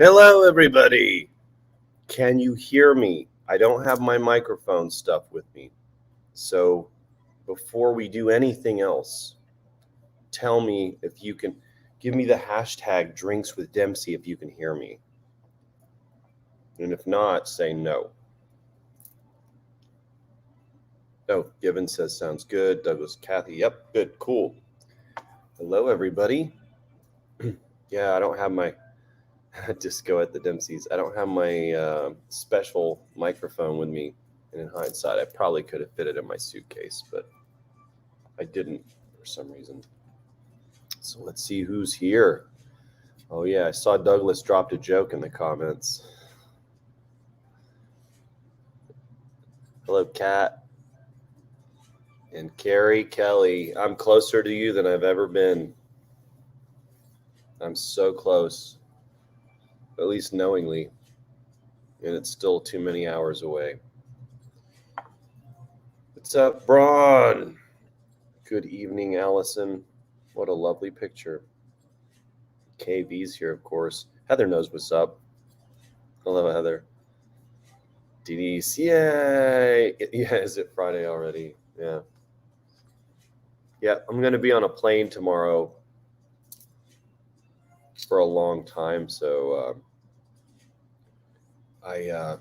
Hello, everybody. Can you hear me? I don't have my microphone stuff with me. So before we do anything else, tell me if you can give me the hashtag drinks with Dempsey if you can hear me. And if not, say no. Oh, Given says sounds good. Douglas, Kathy, yep, good, cool. Hello, everybody. Yeah, I don't have my disco at the Dempsey's. I don't have my special microphone with me. And in hindsight, I probably could have fit it in my suitcase, but I didn't for some reason. So let's see who's here. Oh, yeah, I saw Douglas dropped a joke in the comments. Hello, Kat. And Carrie Kelly. I'm closer to you than I've ever been. I'm so close, at least knowingly. And it's still too many hours away. What's up, Braun? Good evening, Allison. What a lovely picture. KV's here, of course. Heather knows what's up. Hello, Heather. Denise, yay! Yeah, is it Friday already? Yeah. Yeah, I'm going to be on a plane tomorrow for a long time, so I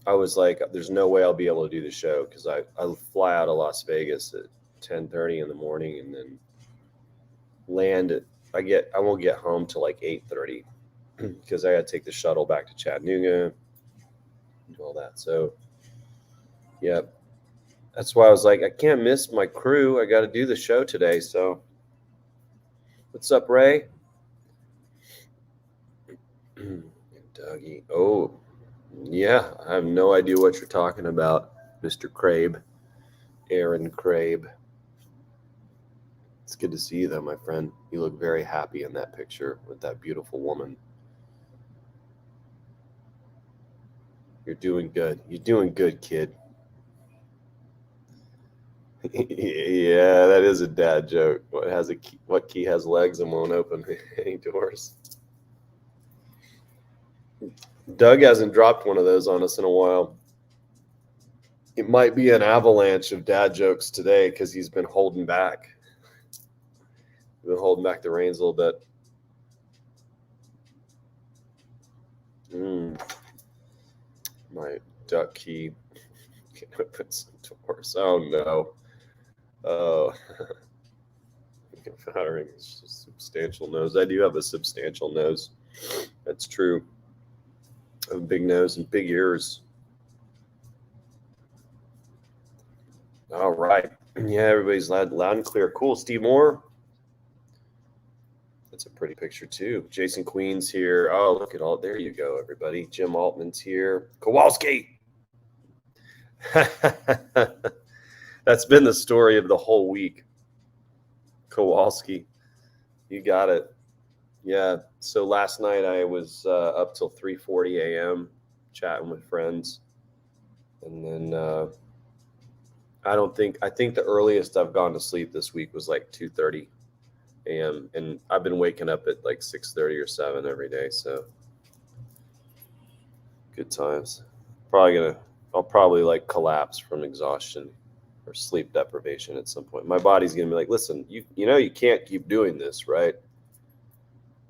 was like, there's no way I'll be able to do the show because I fly out of Las Vegas at 10:30 in the morning and then land at I won't get home till like 8:30 because I got to take the shuttle back to Chattanooga and all that. So, yeah, that's why I was like, I can't miss my crew. I got to do the show today. So, what's up, Ray? Dougie. Oh, yeah, I have no idea what you're talking about, Mr. Crabe, Aaron Crabe. It's good to see you, though, my friend. You look very happy in that picture with that beautiful woman. You're doing good. You're doing good, kid. Yeah, that is a dad joke. What key has legs and won't open any doors? Doug hasn't dropped one of those on us in a while. It might be an avalanche of dad jokes today because he's been holding back. Been holding back the reins a little bit. My duck key can open some doors. Oh no. Oh. Powering substantial nose. I do have a substantial nose. That's true. I have a big nose and big ears. All right. Yeah, everybody's loud and clear. Cool. Steve Moore. That's a pretty picture too. Jason Queen's here. Oh, look at all. There you go, everybody. Jim Altman's here. Kowalski. That's been the story of the whole week. Kowalski. You got it. Yeah. So last night I was up till 3:40 a.m. chatting with friends. And then I think the earliest I've gone to sleep this week was like 2:30 a.m. And I've been waking up at like 6:30 or 7 every day. So good times. I'll probably like collapse from exhaustion or sleep deprivation at some point. My body's going to be like, listen, you can't keep doing this, right?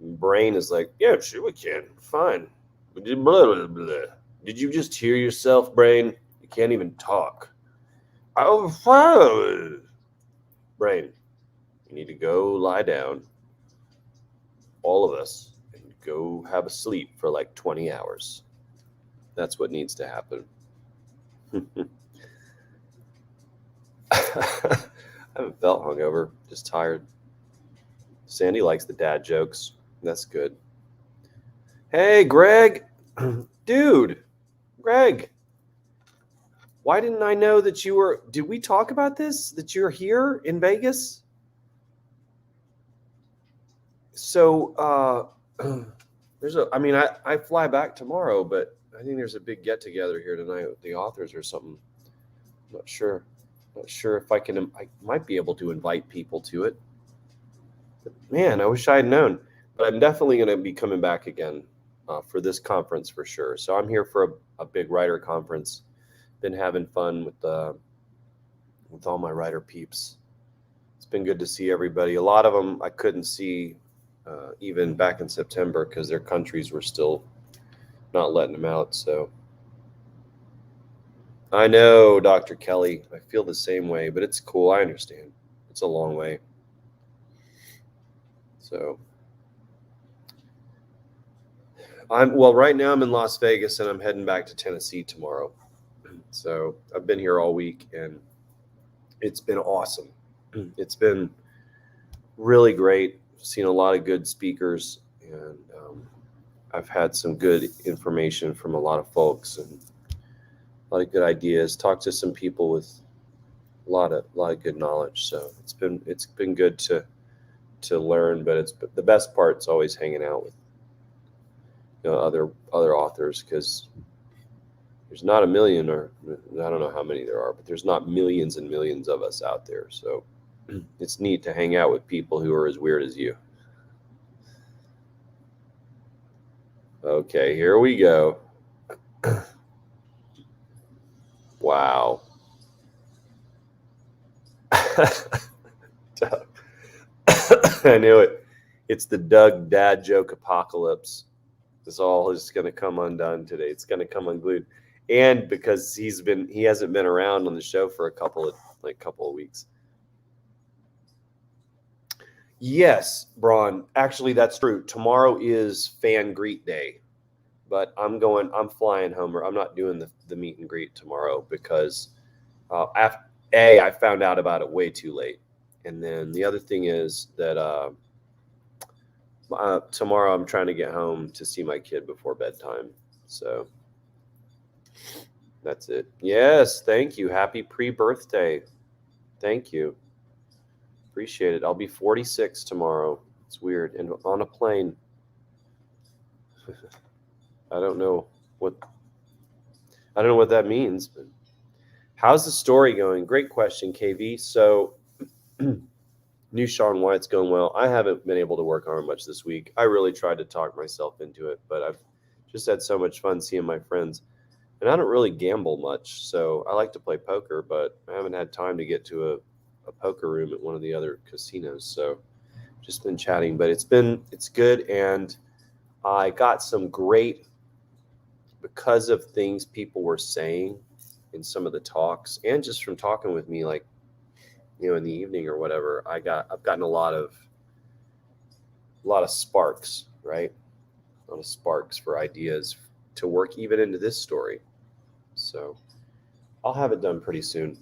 Brain is like, yeah, sure we can. Fine. Blah, blah, blah. Did you just hear yourself, brain? You can't even talk. Oh, brain, you need to go lie down, all of us, and go have a sleep for like 20 hours. That's what needs to happen. I haven't felt hungover, just tired. Sandy likes the dad jokes. That's good. Hey, Greg. Dude, Greg. Why didn't I know that you were... Did we talk about this? That you're here in Vegas? So, I fly back tomorrow, but I think there's a big get-together here tonight with the authors or something. I'm not sure. Not sure if I might be able to invite people to it. But man, I wish I had known. But I'm definitely going to be coming back again. for this conference for sure. So I'm here for a big writer conference. Been having fun with all my writer peeps. It's been good to see everybody. A lot of them I couldn't see even back in September because their countries were still not letting them out. So I know, Dr. Kelly, I feel the same way, but it's cool. I understand. It's a long way. So right now I'm in Las Vegas and I'm heading back to Tennessee tomorrow. So I've been here all week and it's been awesome. It's been really great. Seen a lot of good speakers, and I've had some good information from a lot of folks and a lot of good ideas. Talked to some people with a lot of good knowledge. So it's been good to learn, but the best part's always hanging out with other authors, because there's not a million, or I don't know how many there are, but there's not millions and millions of us out there. So it's neat to hang out with people who are as weird as you. Okay, here we go. Wow. I knew it. It's the Doug dad joke apocalypse. This all is going to come undone today. It's going to come unglued. And because he hasn't been around on the show for a couple of weeks. Yes, Braun. Actually, that's true. Tomorrow is fan greet day, but I'm flying home. I'm not doing the meet and greet tomorrow because I found out about it way too late. And then the other thing is that tomorrow I'm trying to get home to see my kid before bedtime. So that's it. Yes, thank you. Happy pre-birthday. Thank you. Appreciate it. I'll be 46 tomorrow. It's weird. And on a plane. I don't know what that means, but how's the story going? Great question, KV. So New Sean White's going well. I haven't been able to work on it much this week. I really tried to talk myself into it, but I've just had so much fun seeing my friends. And I don't really gamble much, so I like to play poker, but I haven't had time to get to a poker room at one of the other casinos. So just been chatting, but it's good. And I got some great, because of things people were saying in some of the talks and just from talking with me, like, in the evening or whatever, I've gotten a lot of sparks, right? A lot of sparks for ideas to work even into this story. So I'll have it done pretty soon.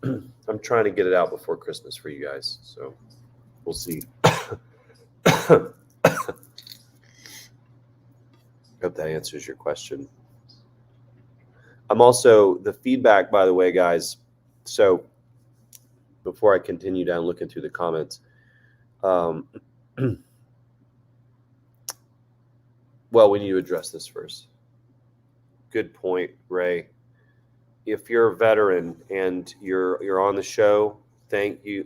I'm trying to get it out before Christmas for you guys. So we'll see. Hope that answers your question. I'm also the feedback, by the way, guys. So before I continue down looking through the comments, well, we need to address this first. Good point, Ray. If you're a veteran and you're on the show, thank you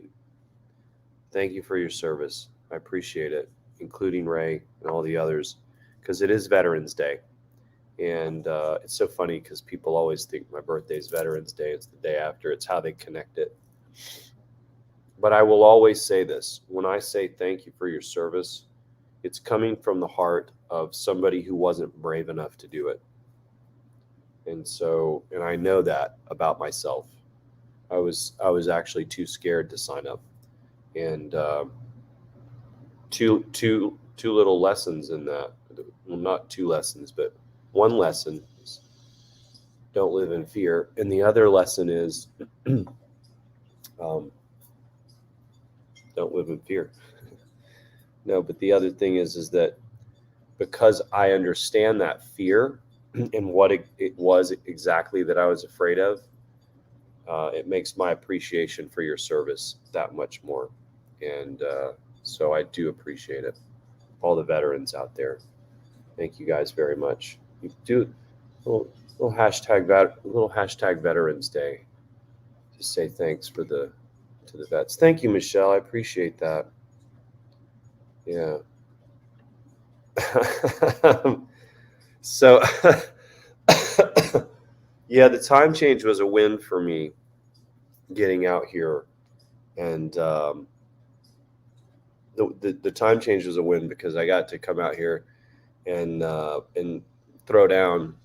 for your service. I appreciate it, including Ray and all the others, because it is Veterans Day. And it's so funny because people always think my birthday is Veterans Day. It's the day after. It's how they connect it. But I will always say this. When I say thank you for your service, it's coming from the heart of somebody who wasn't brave enough to do it. And I know that about myself. I was actually too scared to sign up. And two little lessons in that. Well, not two lessons, but one lesson is don't live in fear. And the other lesson is don't live in fear. No, but the other thing is that because I understand that fear and what it was exactly that I was afraid of, it makes my appreciation for your service that much more. And so I do appreciate it. All the veterans out there, thank you guys very much. You do little hashtag Veterans Day to say thanks to the vets. Thank you, Michelle. I appreciate that. Yeah. So, yeah, the time change was a win for me getting out here, and the time change was a win because I got to come out here and throw down,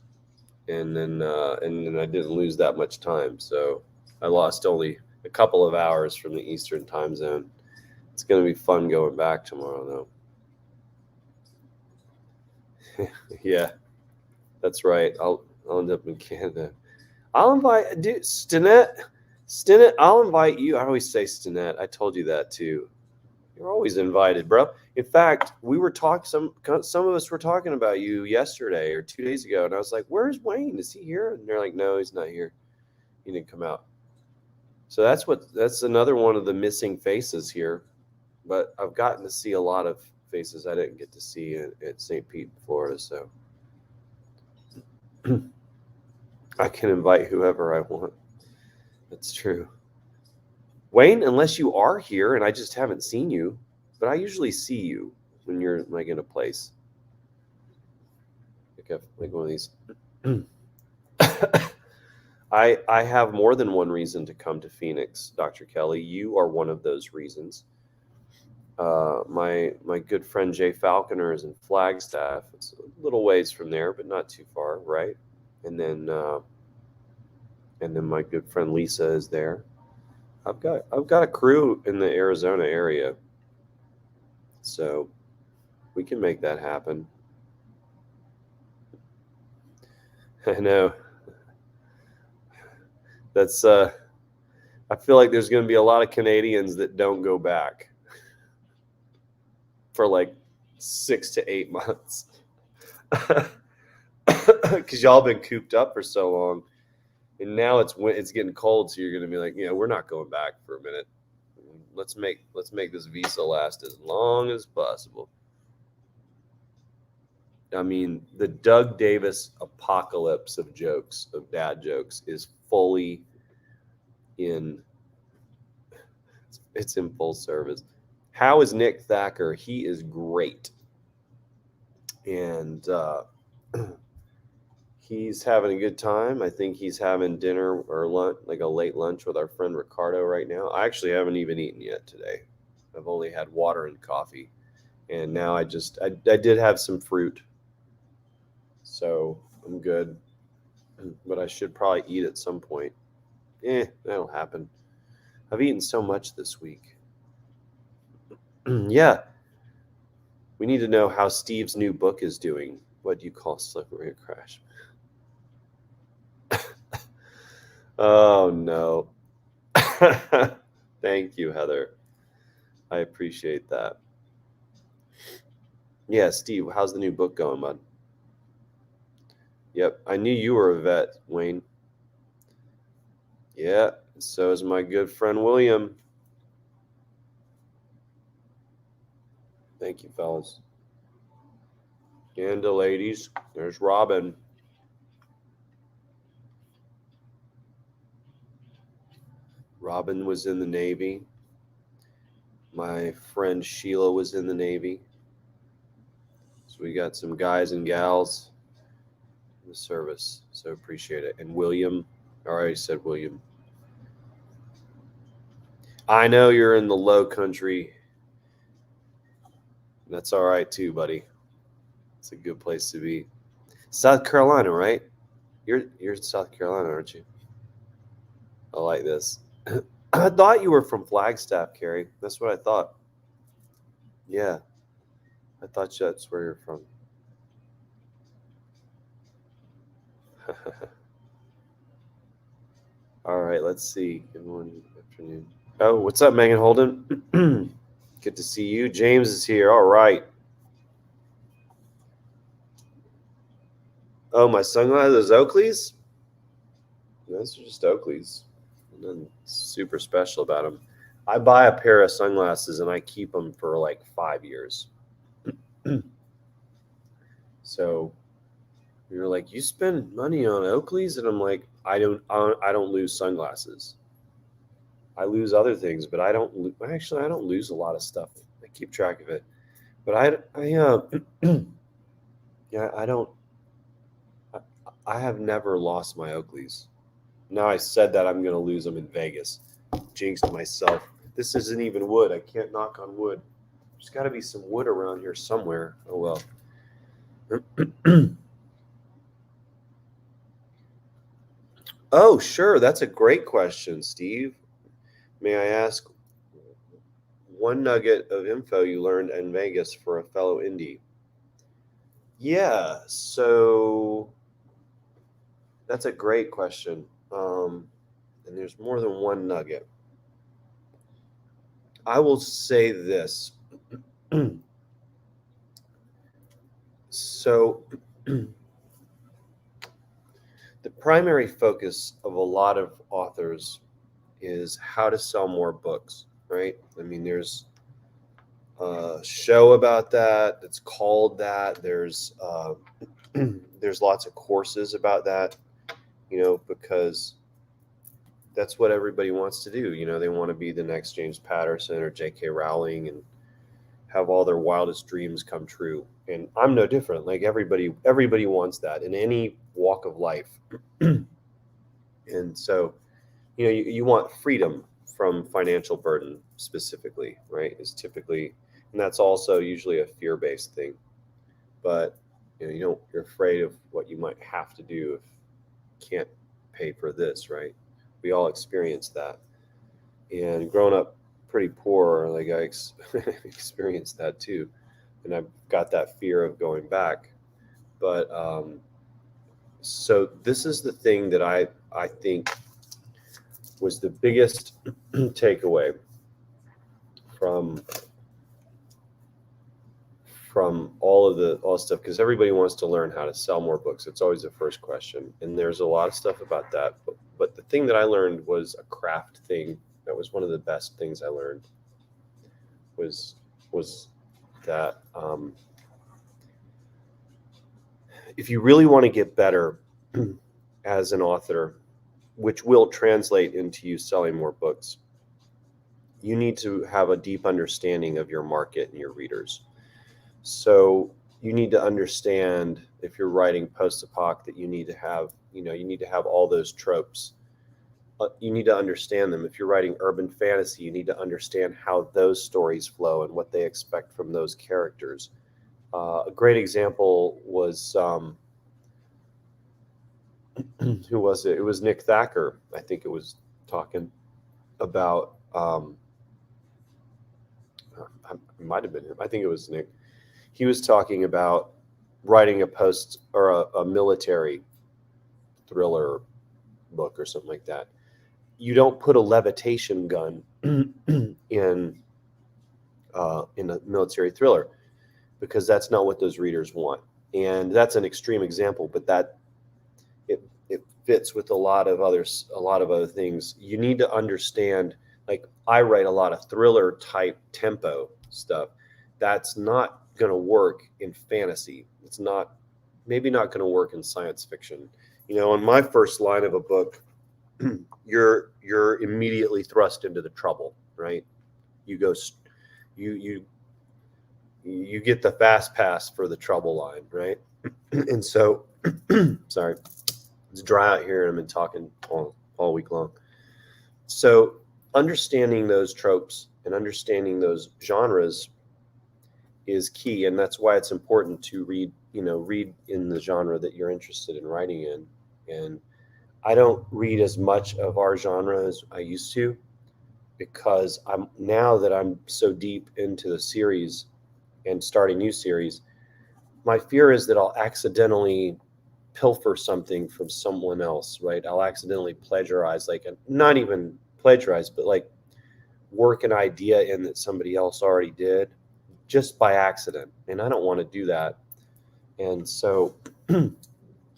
and then I didn't lose that much time. So I lost only a couple of hours from the Eastern time zone. It's going to be fun going back tomorrow, though. Yeah, that's right. I'll end up in Canada. I'll invite, dude, Stinnett. I'll invite you. I always say Stinnett. I told you that too. You're always invited, bro. In fact, we were talking. Some of us were talking about you yesterday or 2 days ago, and I was like, "Where's Wayne? Is he here?" And they're like, "No, he's not here. He didn't come out." So that's another one of the missing faces here. But I've gotten to see a lot of faces I didn't get to see at St. Pete, Florida. So I can invite whoever I want. That's true. Wayne, unless you are here and I just haven't seen you, but I usually see you when you're like in a place. Like one of these. I have more than one reason to come to Phoenix, Dr. Kelly. You are one of those reasons. My good friend Jay Falconer is in Flagstaff. It's a little ways from there, but not too far, right? And then my good friend Lisa is there. I've got a crew in the Arizona area, so we can make that happen. I know. That's I feel like there's going to be a lot of Canadians that don't go back for like 6 to 8 months because y'all been cooped up for so long, and now it's getting cold, so you're going to be like, we're not going back for a minute. Let's make this visa last as long as possible. I mean, the Doug Davis apocalypse of jokes, of dad jokes, is fully in. It's in full service. How is Nick Thacker? He is great, and he's having a good time. I think he's having dinner or lunch, like a late lunch with our friend Ricardo right now. I actually haven't even eaten yet today. I've only had water and coffee, and now I did have some fruit, so I'm good. But I should probably eat at some point. That'll happen. I've eaten so much this week. Yeah. We need to know how Steve's new book is doing. What do you call slippery crash? Oh, no. Thank you, Heather. I appreciate that. Yeah, Steve, how's the new book going, bud? Yep, I knew you were a vet, Wayne. Yeah, so is my good friend William. Thank you, fellas. And the ladies. There's Robin. Robin was in the Navy. My friend Sheila was in the Navy. So we got some guys and gals in the service. So appreciate it. And William, I already said William. I know you're in the low country. That's all right too, buddy. It's a good place to be. South Carolina, right? You're in South Carolina, aren't you? I like this. I thought you were from Flagstaff, Carrie. That's what I thought. Yeah, I thought that's where you're from. All right, let's see. Good morning, good afternoon. Oh, what's up, Megan Holden? Good to see you. James is here. All right. Oh, my sunglasses, Oakleys? Those are just Oakleys. Nothing super special about them. I buy a pair of sunglasses and I keep them for like 5 years. So you're like, you spend money on Oakleys, and I'm like, I don't lose sunglasses. I lose other things, but I don't. Actually, I don't lose a lot of stuff. I keep track of it, but yeah, I don't. I have never lost my Oakleys. Now I said that I'm going to lose them in Vegas. Jinxed myself. This isn't even wood. I can't knock on wood. There's got to be some wood around here somewhere. Oh well. Oh, sure. That's a great question, Steve. May I ask one nugget of info you learned in Vegas for a fellow indie? Yeah, so that's a great question. And there's more than one nugget. I will say this. So, the primary focus of a lot of authors is how to sell more books, right? I mean, there's a show about that that's called that. There's lots of courses about that, because that's what everybody wants to do. They want to be the next James Patterson or J.K. Rowling and have all their wildest dreams come true. And I'm no different. Like everybody wants that in any walk of life. And so, you want freedom from financial burden specifically, right? Is typically, and that's also usually a fear-based thing. But you're afraid of what you might have to do if you can't pay for this, right? We all experience that. And growing up pretty poor, like I experienced that too, and I've got that fear of going back. But so this is the thing that I think was the biggest takeaway from all the stuff, because everybody wants to learn how to sell more books. It's always the first question, and there's a lot of stuff about that. But the thing that I learned was a craft thing. That was one of the best things I learned. Was that if you really want to get better as an author, which will translate into you selling more books, you need to have a deep understanding of your market and your readers. So you need to understand, if you're writing post-apoc, that you need to have all those tropes. You need to understand them. If you're writing urban fantasy, you need to understand how those stories flow and what they expect from those characters. A great example was who was it? It was Nick Thacker. I think it was talking about. It might have been him. I think it was Nick. He was talking about writing a post or a military thriller book or something like that. You don't put a levitation gun in a military thriller, because that's not what those readers want. And that's an extreme example, but that it fits with a lot of other things. You need to understand, like I write a lot of thriller type tempo stuff. That's not going to work in fantasy. It's maybe not going to work in science fiction. On my first line of a book, you're immediately thrust into the trouble, right? You go, you get the fast pass for the trouble line, right? And so, sorry, it's dry out here, and I've been talking all week long. So understanding those tropes and understanding those genres is key, and that's why it's important to read in the genre that you're interested in writing in. And I don't read as much of our genre as I used to, because now that I'm so deep into the series and starting new series, my fear is that I'll accidentally pilfer something from someone else, right? I'll accidentally plagiarize, like not even plagiarize, but like work an idea in that somebody else already did just by accident. And I don't want to do that. And so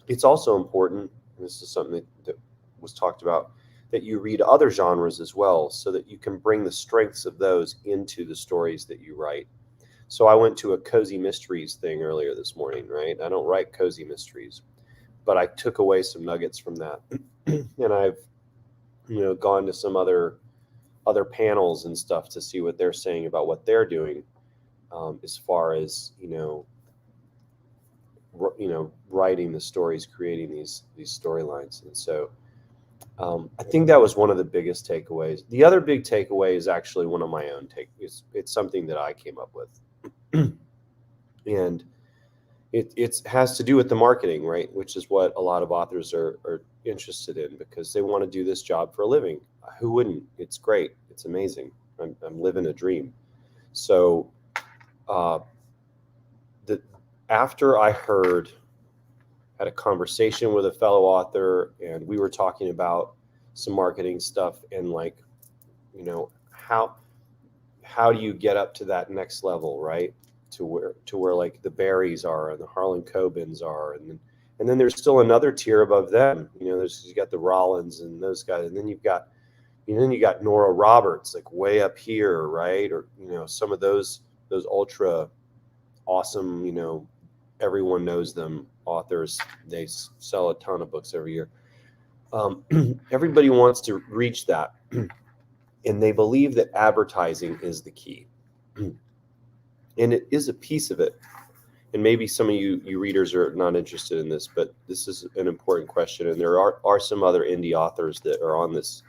it's also important, and this is something that was talked about, that you read other genres as well, so that you can bring the strengths of those into the stories that you write. So I went to a cozy mysteries thing earlier this morning, right? I don't write cozy mysteries, but I took away some nuggets from that. And I've, gone to some other panels and stuff to see what they're saying about what they're doing, as far as, writing the stories, creating these storylines. And so I think that was one of the biggest takeaways. The other big takeaway is actually one of my own take. It's something that I came up with, and it has to do with the marketing, right? Which is what a lot of authors are interested in because they want to do this job for a living. Who wouldn't? It's great. It's amazing. I'm living a dream. So, uh, the after I had a conversation with a fellow author, and we were talking about some marketing stuff and like, how do you get up to that next level, right? To where like the Barrys are and the Harlan Cobens are, and then there's still another tier above them. You got the Rollins and those guys, and then you got Nora Roberts like way up here, right? Or some of those ultra awesome, everyone knows them authors. They sell a ton of books every year. Everybody wants to reach that, and they believe that advertising is the key. And it is a piece of it. And maybe some of you readers are not interested in this, but this is an important question. And there are some other indie authors that are on this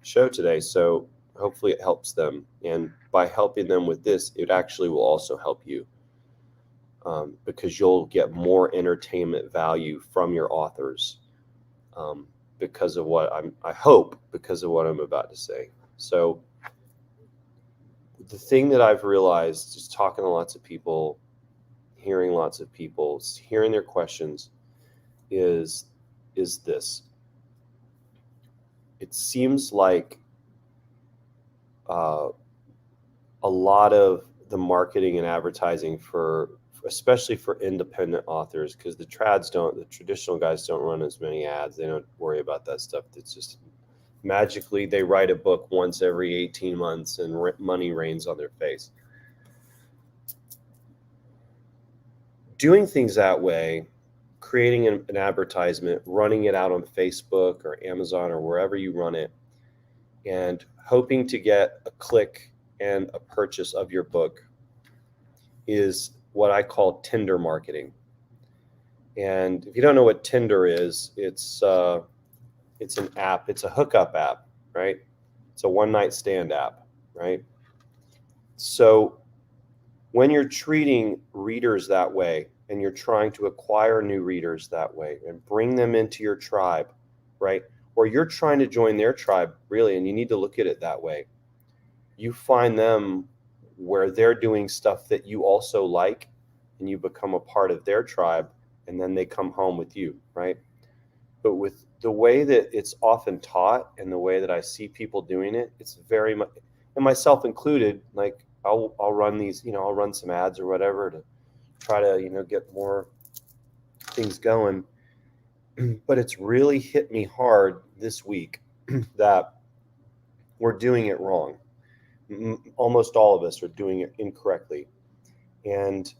show today. So hopefully it helps them. And by helping them with this, it actually will also help you, because you'll get more entertainment value from your authors, because of what I hope, because of what I'm about to say. So the thing that I've realized, just talking to lots of people, hearing lots of people, hearing their questions, is this. It seems like a lot of the marketing and advertising especially for independent authors, because the traditional guys don't run as many ads. They don't worry about that stuff. It's just magically they write a book once every 18 months and money rains on their face. Doing things that way, creating an advertisement, running it out on Facebook or Amazon or wherever you run it, and hoping to get a click and a purchase of your book, is what I call Tinder marketing. And if you don't know what Tinder is, it's an app. It's a hookup app, right? It's a one-night stand app, right? So when you're treating readers that way, and you're trying to acquire new readers that way and bring them into your tribe, right? Or you're trying to join their tribe, really, and you need to look at it that way. You find them where they're doing stuff that you also like, and you become a part of their tribe, and then they come home with you, right? But with the way that it's often taught and the way that I see people doing it, it's very much, and myself included, like I'll run these, I'll run some ads or whatever to try to, get more things going. But it's really hit me hard this week that we're doing it wrong. Almost all of us are doing it incorrectly. And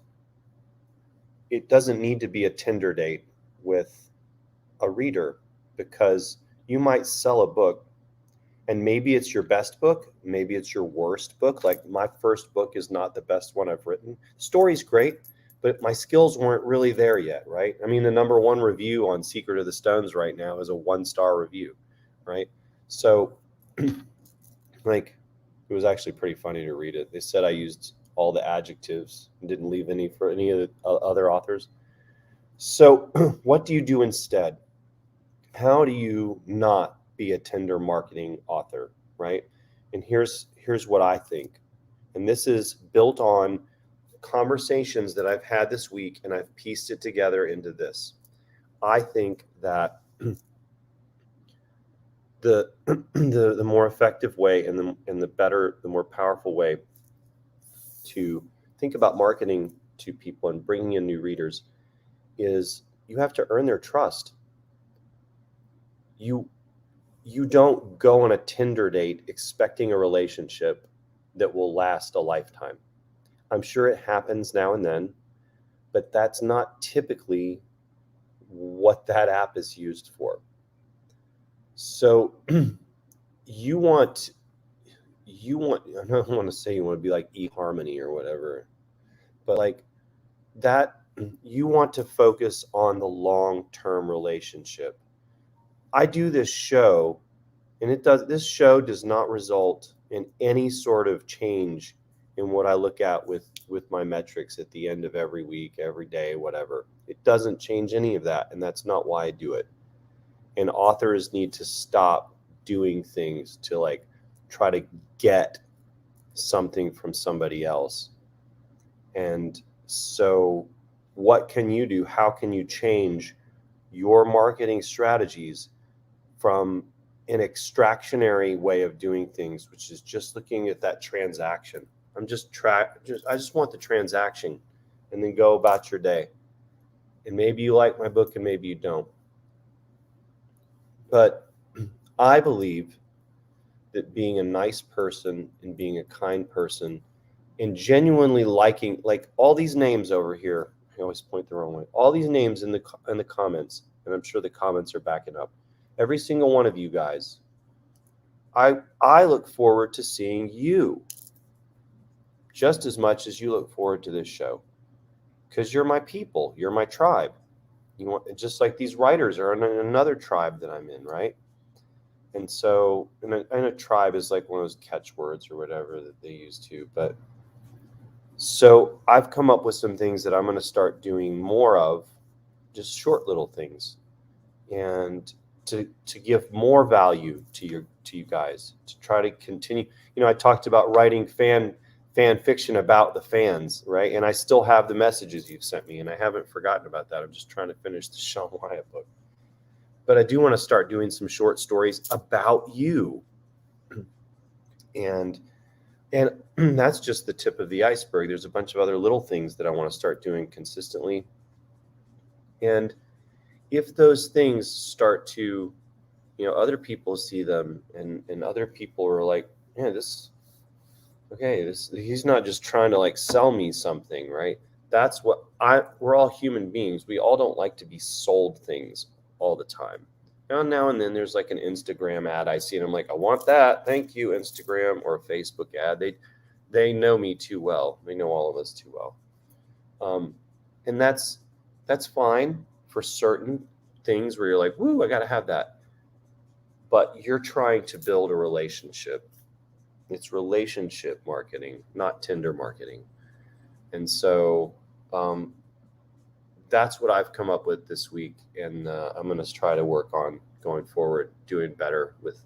it doesn't need to be a Tinder date with a reader, because you might sell a book, and maybe it's your best book, maybe it's your worst book. Like my first book is not the best one I've written. The story's great, but my skills weren't really there yet, right? I mean, the number one review on Secret of the Stones right now is a 1-star review, right? So like, it was actually pretty funny to read it. They said I used all the adjectives and didn't leave any for any of the other authors. So what do you do instead? How do you not be a Tinder marketing author, right? And here's what I think. And this is built on conversations that I've had this week, and I've pieced it together into this. I think that the more effective way and the more powerful way to think about marketing to people and bringing in new readers is you have to earn their trust. You don't go on a Tinder date expecting a relationship that will last a lifetime. I'm sure it happens now and then, but that's not typically what that app is used for. So you want, I don't want to say you want to be like eHarmony or whatever, but like that you want to focus on the long-term relationship. I do this show, and this show does not result in any sort of change in what I look at with my metrics at the end of every week, every day, whatever. It doesn't change any of that, and that's not why I do it. And authors need to stop doing things to like try to get something from somebody else. And so what can you do? How can you change your marketing strategies from an extractionary way of doing things, which is just looking at that transaction? I just want the transaction, and then go about your day. And maybe you like my book and maybe you don't. But I believe that being a nice person and being a kind person and genuinely liking, like all these names over here, I always point the wrong way. All these names in the comments, and I'm sure the comments are backing up. Every single one of you guys, I look forward to seeing you just as much as you look forward to this show, because you're my people, you're my tribe. You want, just like these writers are in another tribe that I'm in, right? And so, and a tribe is like one of those catchwords or whatever that they use too. But so I've come up with some things that I'm going to start doing more of, just short little things, and to give more value to you guys, to try to continue. You know, I talked about writing fan fiction about the fans, right? And I still have the messages you've sent me, and I haven't forgotten about that. I'm just trying to finish the Sean Wyatt book. But I do want to start doing some short stories about you. And that's just the tip of the iceberg. There's a bunch of other little things that I want to start doing consistently. And if those things start to, you know, other people see them, and other people are like, yeah, he's not just trying to like sell me something, right? That's what we're all human beings. We all don't like to be sold things all the time. Now and then there's like an Instagram ad I see, and I'm like, I want that. Thank you, Instagram, or a Facebook ad. They know me too well. They know all of us too well. And that's fine for certain things where you're like, woo, I got to have that. But you're trying to build a relationship. It's relationship marketing, not Tinder marketing. And so that's what I've come up with this week, and I'm going to try to work on going forward, doing better with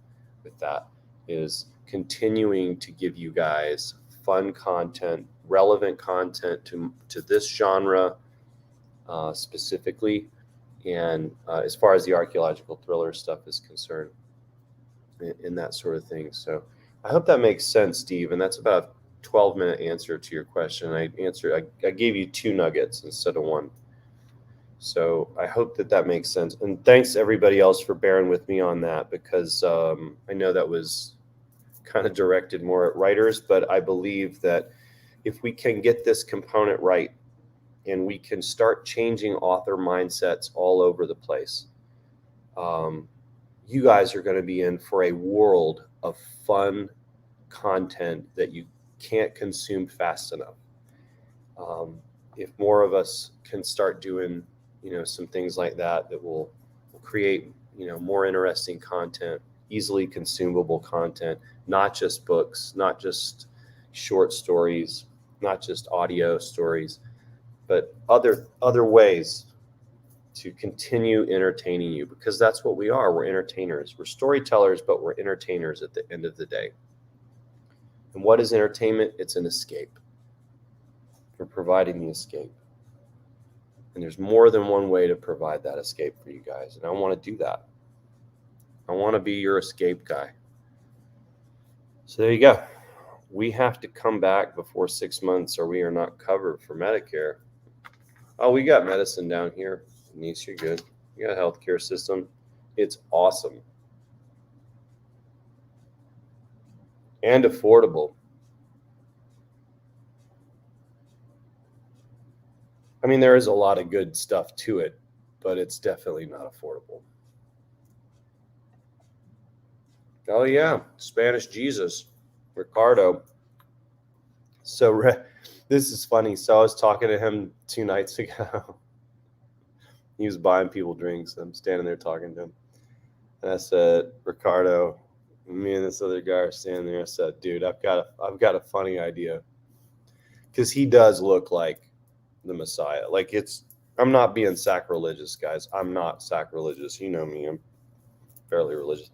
that, is continuing to give you guys fun content, relevant content to this genre specifically, and as far as the archaeological thriller stuff is concerned, and that sort of thing. So I hope that makes sense, Steve. And that's about a 12-minute answer to your question. I gave you 2 nuggets instead of 1. So I hope that makes sense. And thanks everybody else for bearing with me on that, because I know that was kind of directed more at writers, but I believe that if we can get this component right, and we can start changing author mindsets all over the place, you guys are going to be in for a world of fun content that you can't consume fast enough. If more of us can start doing, some things like that will create, more interesting content, easily consumable content, not just books, not just short stories, not just audio stories, but other ways to continue entertaining you, because that's what we are. We're entertainers. We're storytellers, but we're entertainers at the end of the day. And what is entertainment? It's an escape. We're providing the escape. And there's more than one way to provide that escape for you guys. And I want to do that. I want to be your escape guy. So there you go. We have to come back before 6 months, or we are not covered for Medicare. Oh, we got medicine down here. Denise, you're good. You got a healthcare system. It's awesome. And affordable. I mean, there is a lot of good stuff to it, but it's definitely not affordable. Oh, yeah. Spanish Jesus. Ricardo. So This is funny. So I was talking to him 2 nights ago. He was buying people drinks. I'm standing there talking to him. And I said, Ricardo, me and this other guy are standing there. I said, dude, I've got a funny idea. Because he does look like the Messiah. Like I'm not being sacrilegious, guys. I'm not sacrilegious. You know me. I'm fairly religious.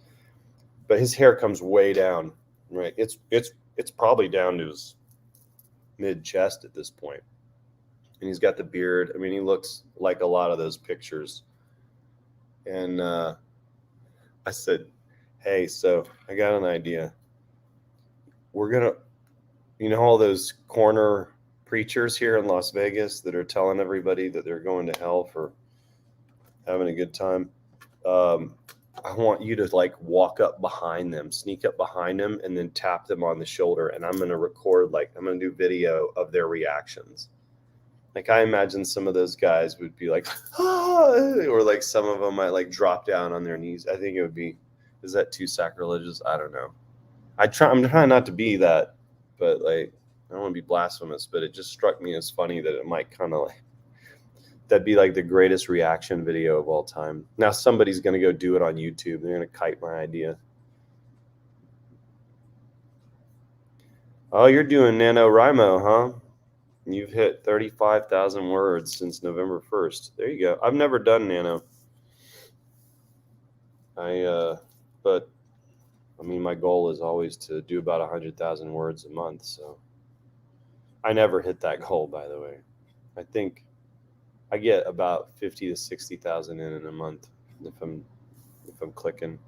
But his hair comes way down, right? It's probably down to his mid chest at this point. And he's got the beard. I mean, he looks like a lot of those pictures. And I said, hey, so I got an idea. We're going to, all those corner preachers here in Las Vegas that are telling everybody that they're going to hell for having a good time. I want you to like walk up behind them, sneak up behind them, and then tap them on the shoulder. And I'm going to record, I'm going to do video of their reactions. Like I imagine some of those guys would be like, ah, or like some of them might like drop down on their knees. I think it would be, is that too sacrilegious? I don't know. I'm trying not to be that, but like, I don't want to be blasphemous, but it just struck me as funny that it might kind of like, that'd be like the greatest reaction video of all time. Now somebody's going to go do it on YouTube. They're going to kite my idea. Oh, you're doing NaNoWriMo, huh? You've hit 35,000 words since November 1st. There you go. I've never done Nano. But I mean, my goal is always to do about 100,000 words a month. So I never hit that goal, by the way. I think I get about 50 to 60,000 in a month if I'm clicking.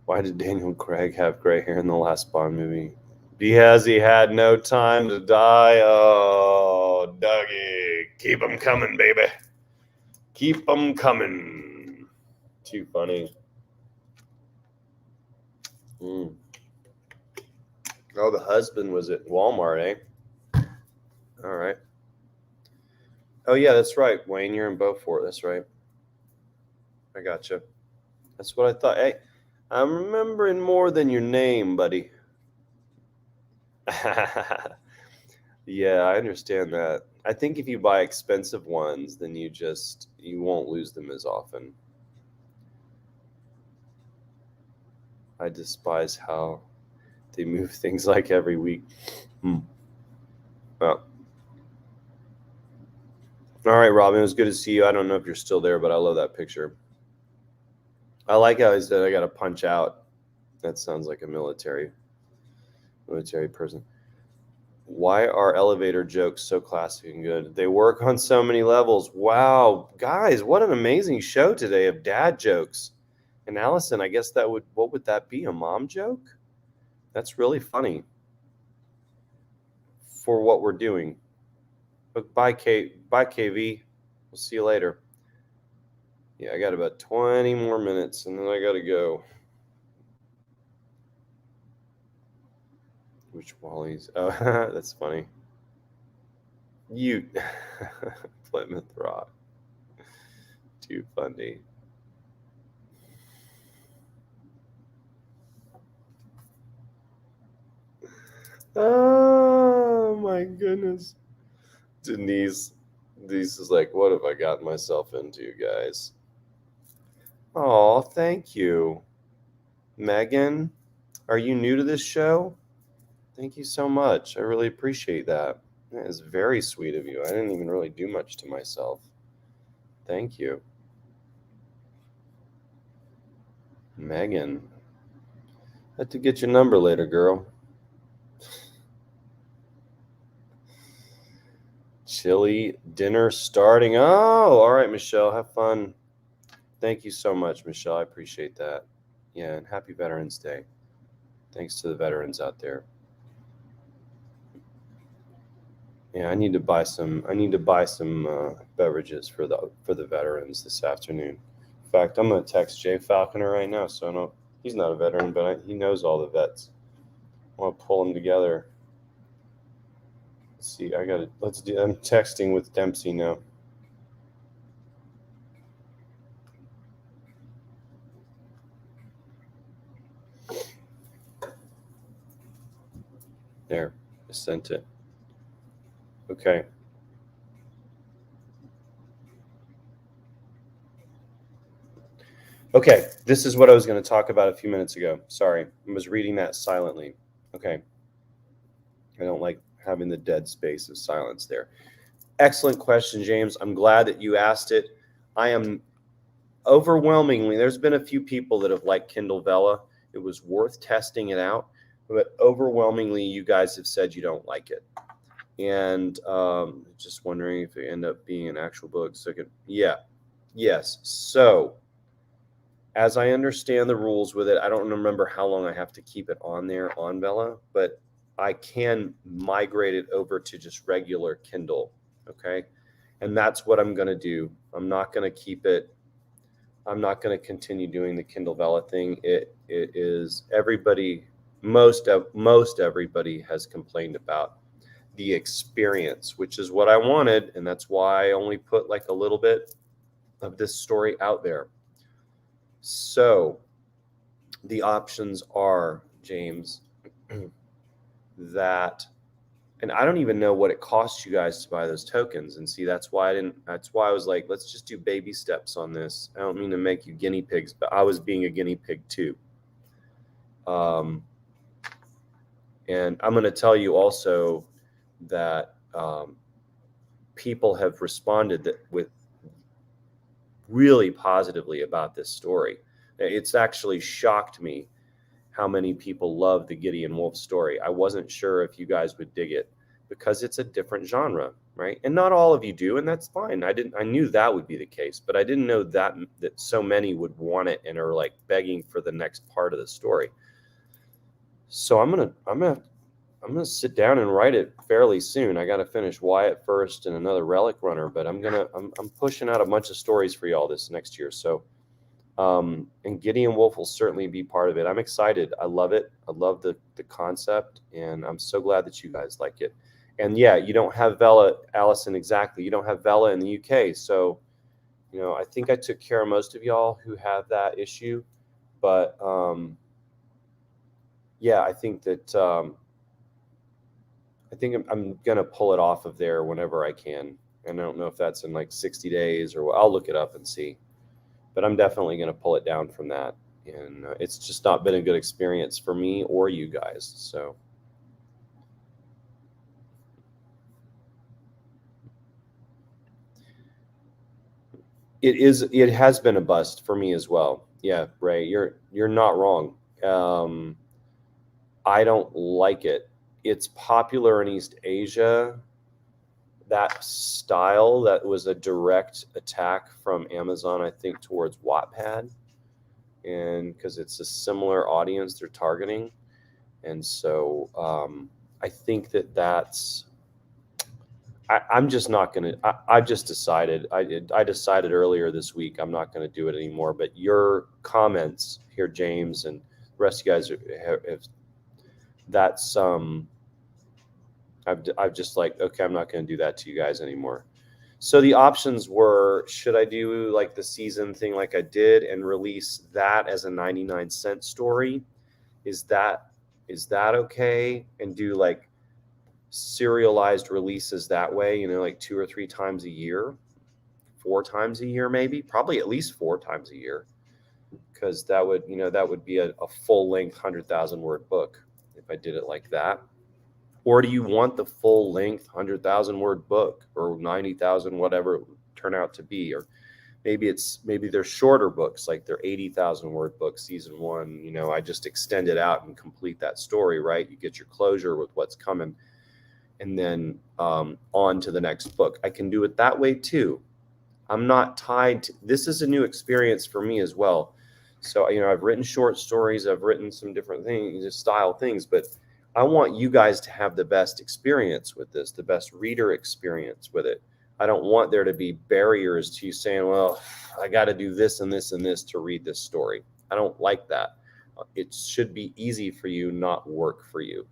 Why did Daniel Craig have gray hair in the last Bond movie? Because he had no time to die. Oh, Dougie, keep them coming, baby. Keep them coming. Too funny. Oh, the husband was at Walmart, eh? All right. Oh, yeah, that's right. Wayne, you're in Beaufort. That's right. I gotcha. That's what I thought. Hey, I'm remembering more than your name, buddy. Yeah, I understand that. I think if you buy expensive ones, then you won't lose them as often. I despise how they move things like every week. Well, all right, Robin, it was good to see you. I don't know if you're still there, but I love that picture. I like how he said I got to punch out. That sounds like a military person. Why are elevator jokes so classic and good? They work on so many levels. Wow, guys, what an amazing show today of dad jokes. And Allison, I guess what would that be? A mom joke? That's really funny for what we're doing. But bye, KV. We'll see you later. Yeah, I got about 20 more minutes and then I got to go. Which Wally's? Oh, that's funny. You, Plymouth Rock. Too funny. Oh my goodness. Denise is like, what have I gotten myself into, guys? Oh, thank you. Megan, are you new to this show? Thank you so much. I really appreciate that. That is very sweet of you. I didn't even really do much to myself. Thank you. Megan, I have to get your number later, girl. Chili dinner starting. Oh, all right, Michelle. Have fun. Thank you so much, Michelle. I appreciate that. Yeah, and happy Veterans Day. Thanks to the veterans out there. Yeah, I need to buy some beverages for the veterans this afternoon. In fact, I'm gonna text Jay Falconer right now. So I know he's not a veteran, but he knows all the vets. I want to pull them together. Let's see. I'm texting with Dempsey now. There, I sent it. Okay. Okay, this is what I was going to talk about a few minutes ago. Sorry, I was reading that silently. Okay, I don't like having the dead space of silence there. Excellent question, James. I'm glad that you asked it. I am overwhelmingly, there's been a few people that have liked Kindle Vella. It was worth testing it out, but overwhelmingly, you guys have said you don't like it. And just wondering if it end up being an actual book. So, yes. So, as I understand the rules with it, I don't remember how long I have to keep it on there on Vella, but I can migrate it over to just regular Kindle. Okay. And that's what I'm going to do. I'm not going to keep it. I'm not going to continue doing the Kindle Vella thing. It is everybody, most everybody has complained about the experience, which is what I wanted. And that's why I only put like a little bit of this story out there. So the options are, James, that, and I don't even know what it costs you guys to buy those tokens. And see, that's why I was like, let's just do baby steps on this. I don't mean to make you guinea pigs, but I was being a guinea pig too. And I'm going to tell you also that people have responded with really positively about this story. It's actually shocked me how many people love the Gideon Wolf story. I wasn't sure if you guys would dig it because it's a different genre, right? And not all of you do, and that's fine. I knew that would be the case, but I didn't know that so many would want it and are like begging for the next part of the story. So I'm gonna sit down and write it fairly soon. I got to finish Wyatt first and another Relic Runner, but I'm pushing out a bunch of stories for y'all this next year. So and Gideon Wolf will certainly be part of it. I'm excited. I love it. I love the concept, and I'm so glad that you guys like it. And yeah, you don't have Vella, Allison, exactly. You don't have Vella in the UK. So, I think I took care of most of y'all who have that issue. But yeah, I think that I'm going to pull it off of there whenever I can. And I don't know if that's in like 60 days or I'll look it up and see. But I'm definitely going to pull it down from that. And it's just not been a good experience for me or you guys. So it has been a bust for me as well. Yeah, Ray, you're not wrong. I don't like it. It's popular in East Asia. That style, that was a direct attack from Amazon, I think, towards Wattpad. And because it's a similar audience they're targeting. And so I think that's, I'm just not going to, I've just decided, I decided earlier this week, I'm not going to do it anymore. But your comments here, James, and the rest of you guys have that's, I've just like, okay, I'm not going to do that to you guys anymore. So the options were, should I do like the season thing like I did and release that as a 99-cent story? Is that okay? And do like serialized releases that way, like 2 or 3 times a year, 4 times a year, maybe, probably at least 4 times a year, because that would be a full length 100,000 word book if I did it like that. Or do you want the full length 100,000 word book or 90,000, whatever it would turn out to be? Or maybe they're shorter books, like they're 80,000 word books, season 1. I just extend it out and complete that story, right? You get your closure with what's coming, and then on to the next book. I can do it that way too. I'm not tied to, this is a new experience for me as well. So, I've written short stories, I've written some different things, style things, but I want you guys to have the best experience with this, the best reader experience with it. I don't want there to be barriers to you saying, well, I got to do this and this and this to read this story. I don't like that. It should be easy for you, not work for you.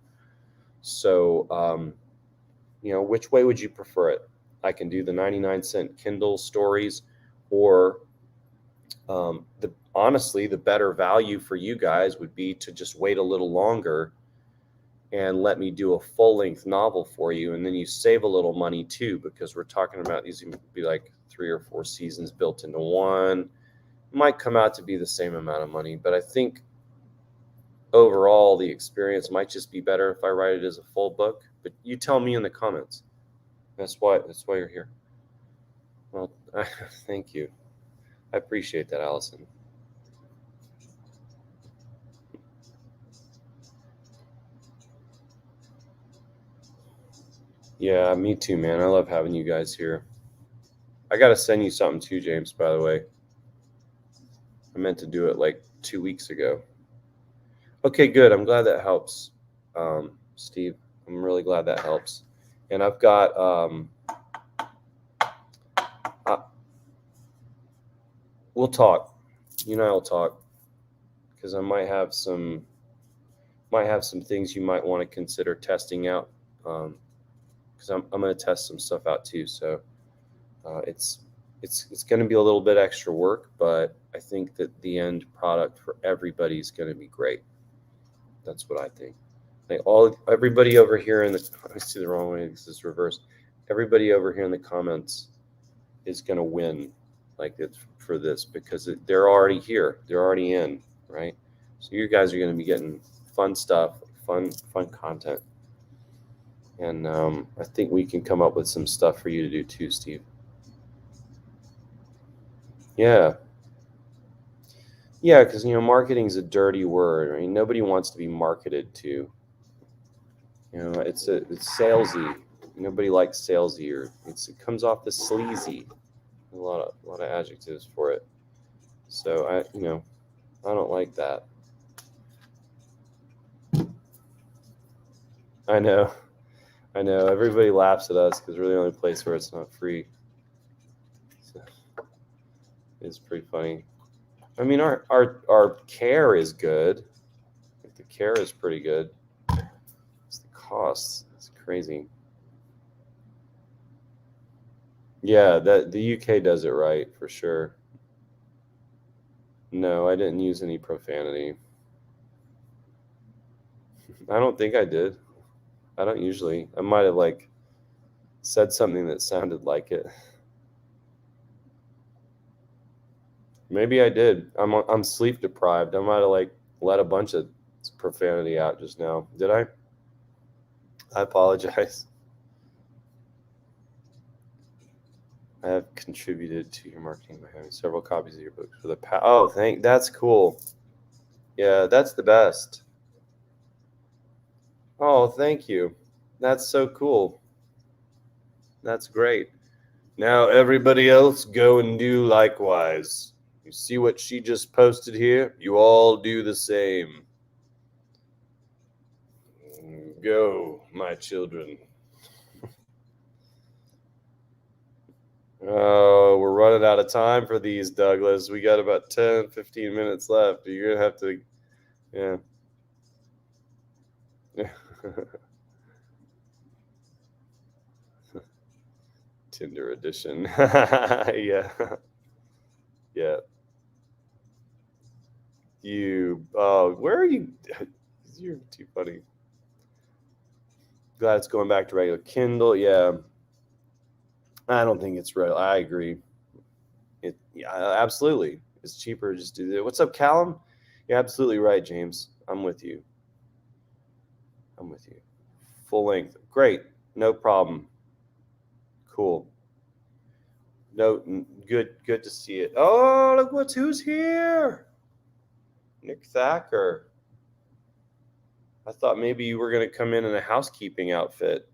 So, which way would you prefer it? I can do the 99-cent Kindle stories, or honestly, the better value for you guys would be to just wait a little longer and let me do a full-length novel for you, and then you save a little money too, because we're talking about these would be like 3 or 4 seasons built into one. It might come out to be the same amount of money, but I think overall the experience might just be better if I write it as a full book. But you tell me in the comments. That's why you're here. Well, thank you. I appreciate that, Allison. Yeah, me too, man. I love having you guys here. I got to send you something too, James, by the way. I meant to do it like 2 weeks ago. Okay, good. I'm glad that helps, Steve. I'm really glad that helps. And I've got, we'll talk. You and I will talk, because I might have some things you might want to consider testing out. Because I'm going to test some stuff out too. So it's going to be a little bit extra work, but I think that the end product for everybody is going to be great. That's what I think. Like everybody over here in the, I see the wrong way. This is reversed. Everybody over here in the comments is going to win, like it's for this, because they're already here. They're already in, right? So you guys are going to be getting fun stuff, fun content. And I think we can come up with some stuff for you to do too, Steve. Yeah. Yeah, because marketing is a dirty word. I mean, nobody wants to be marketed to. It's salesy. Nobody likes salesy, or it comes off as sleazy. A lot of adjectives for it. So I don't like that. I know. Everybody laughs at us because we're the only place where it's not free. So, it's pretty funny. I mean, our care is good. The care is pretty good. It's the costs. It's crazy. Yeah, that the UK does it right for sure. No, I didn't use any profanity. I don't think I did. I don't usually. I might have said something that sounded like it. Maybe I did. I'm sleep deprived. I might have let a bunch of profanity out just now. Did I? I apologize. I have contributed to your marketing by having several copies of your book for the past. Oh, that's cool. Yeah, that's the best. Oh, thank you. That's so cool. That's great. Now everybody else go and do likewise. You see what she just posted here? You all do the same. Go, my children. Oh, we're running out of time for these, Douglas. We got about 10, 15 minutes left. You're going to have to, yeah. Tinder edition. Yeah. Yeah. Where are you? You're too funny. Glad it's going back to regular Kindle. Yeah. I don't think it's real. I agree. Yeah, absolutely. It's cheaper to just do that. What's up, Callum? You're absolutely right, James. I'm with you. Full length. Great. No problem. Cool. No, good to see it. Oh, look who's here. Nick Thacker. I thought maybe you were going to come in a housekeeping outfit.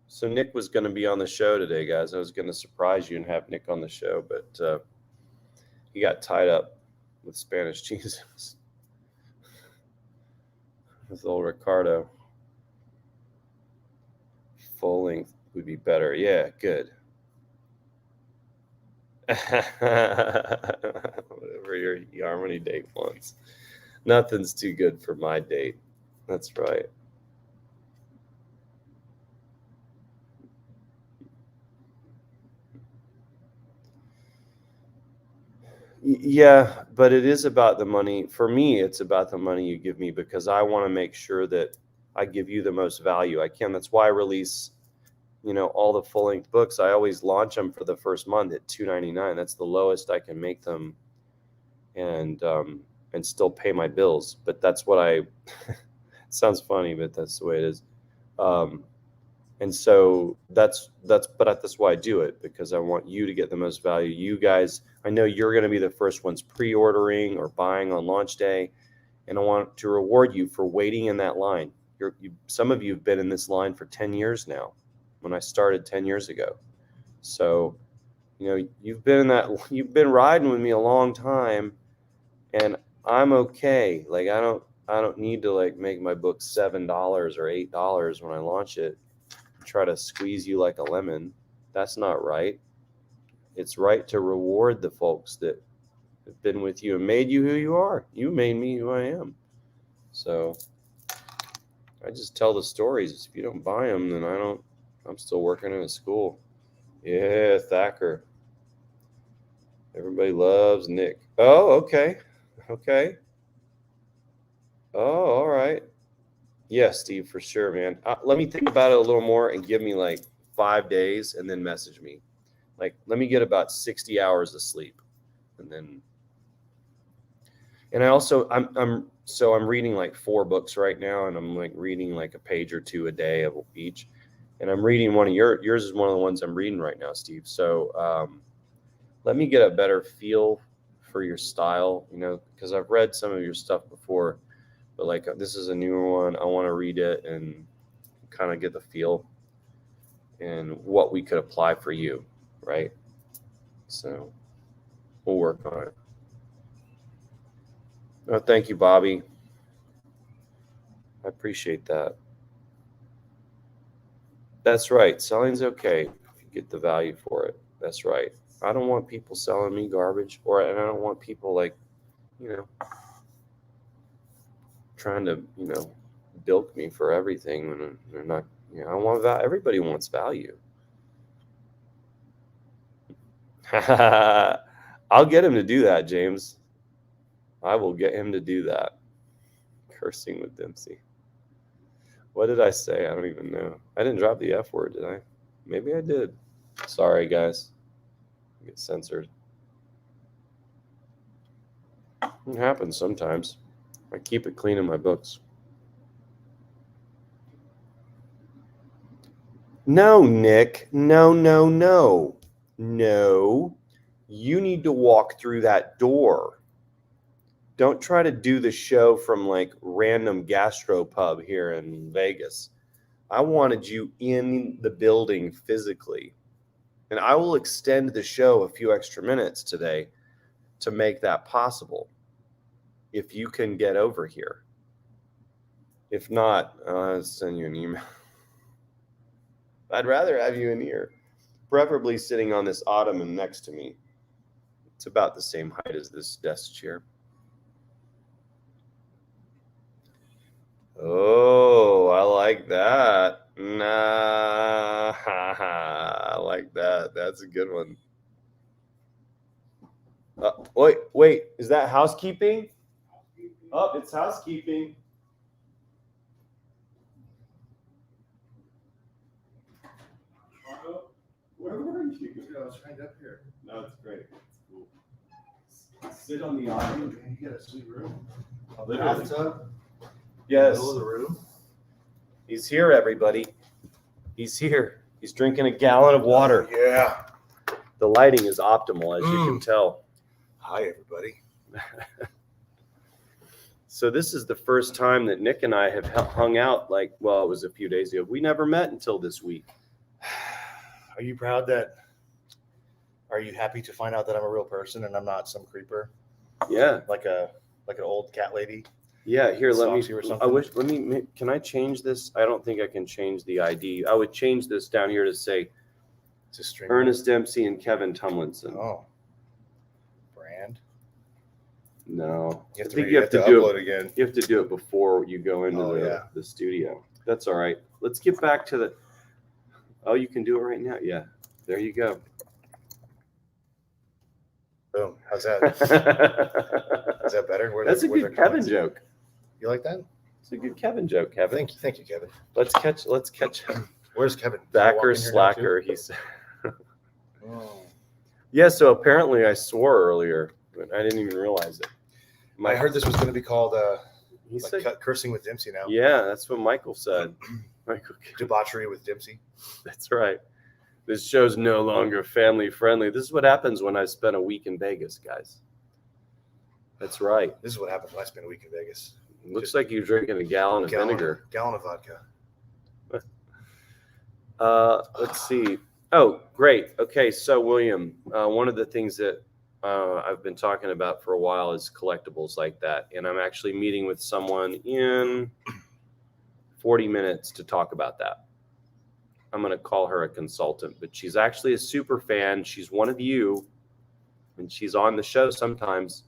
So Nick was going to be on the show today, guys. I was going to surprise you and have Nick on the show, but he got tied up with Spanish Jesus with old Ricardo. Full length would be better. Yeah, good. Whatever your Harmony date wants. Nothing's too good for my date. That's right. Yeah, but it is about the money. For me, it's about the money you give me because I want to make sure that I give you the most value I can. That's why I release, all the full-length books. I always launch them for the first month at $2.99. That's the lowest I can make them, and still pay my bills. But that's what I. It sounds funny, but that's the way it is. Um, and so that's why I do it, because I want you to get the most value. You guys, I know you're going to be the first ones pre-ordering or buying on launch day, and I want to reward you for waiting in that line. Some of you have been in this line for 10 years now, when I started 10 years ago. So, you've been riding with me a long time, and I'm okay. Like, I don't need to like make my book $7 or $8 when I launch it, try to squeeze you like a lemon. That's not right. It's right to reward the folks that have been with you and made you who you are. You made me who I am. So I just tell the stories. If you don't buy them, then I'm still working in a school. Yeah, Thacker. Everybody loves Nick. Oh, okay. Okay. Oh, all right. Yeah, Steve, for sure, man. Let me think about it a little more and give me like 5 days and then message me. Like, let me get about 60 hours of sleep. And I also, I'm reading like 4 books right now, and I'm like reading like a page or 2 a day of each. And I'm reading one of yours is one of the ones I'm reading right now, Steve. So, let me get a better feel for your style, because I've read some of your stuff before, but like this is a newer one. I want to read it and kind of get the feel and what we could apply for you, right? So we'll work on it. Oh, thank you, Bobby. I appreciate that. That's right. Selling's okay if you get the value for it. That's right. I don't want people selling me garbage, and I don't want people like, you know, trying to, bilk me for everything when they're not. I want value. Everybody wants value. I'll get him to do that, James. I will get him to do that. Cursing with Dempsey. What did I say? I don't even know. I didn't drop the F word, did I? Maybe I did. Sorry, guys. I get censored. It happens sometimes. I keep it clean in my books. No, Nick. No, no, no. No. You need to walk through that door. Don't try to do the show from like random gastropub here in Vegas. I wanted you in the building physically. And I will extend the show a few extra minutes today to make that possible, if you can get over here. If not, I'll send you an email. I'd rather have you in here, preferably sitting on this ottoman next to me. It's about the same height as this desk chair. Oh, I like that. Nah, I like that. That's a good one. Wait, is that housekeeping? Oh, it's housekeeping. Where were you? I was right up here. No, it's great. It's cool. Sit on the ottoman. Man, you got a sweet room. A literally. Bathtub? Yes. Middle of the room? He's here, everybody. He's here. He's drinking a gallon of water. Oh, yeah. The lighting is optimal, as you can tell. Hi, everybody. So this is the first time that Nick and I have hung out. It was a few days ago. We never met until this week. Are you happy to find out that I'm a real person and I'm not some creeper? Yeah. Like an old cat lady? Yeah, here, let me. Or something? Can I change this? I don't think I can change the ID. I would change this down here to say Ernest Dempsey and Kevin Tumlinson. Oh. Brand? No. You have to do upload it again. You have to do it before you go into the studio. That's all right. Let's get back to the. Oh, you can do it right now. Yeah. There you go. Boom. How's that? Is that better? That's a good Kevin joke. You like that? It's a good Kevin joke, Kevin. Thank you, Kevin. Let's catch Where's Kevin? backer slacker. He said. Oh. Yeah, so apparently I swore earlier, but I didn't even realize it. I heard this was going to be called He said, cursing with Dempsey now. yeah, that's what Michael said. Michael, Debauchery with Dempsey. that's right. This show's no longer family friendly. This is what happens when I spent a week in Vegas, guys. That's right. This is what happens when I spend a week in Vegas. Looks like you're drinking a gallon of vinegar. Gallon of vodka. Let's see. Oh, great. Okay, so William, one of the things that I've been talking about for a while is collectibles like that, and I'm actually meeting with someone in 40 minutes to talk about that. I'm going to call her a consultant, but she's actually a super fan. She's one of you, and she's on the show sometimes,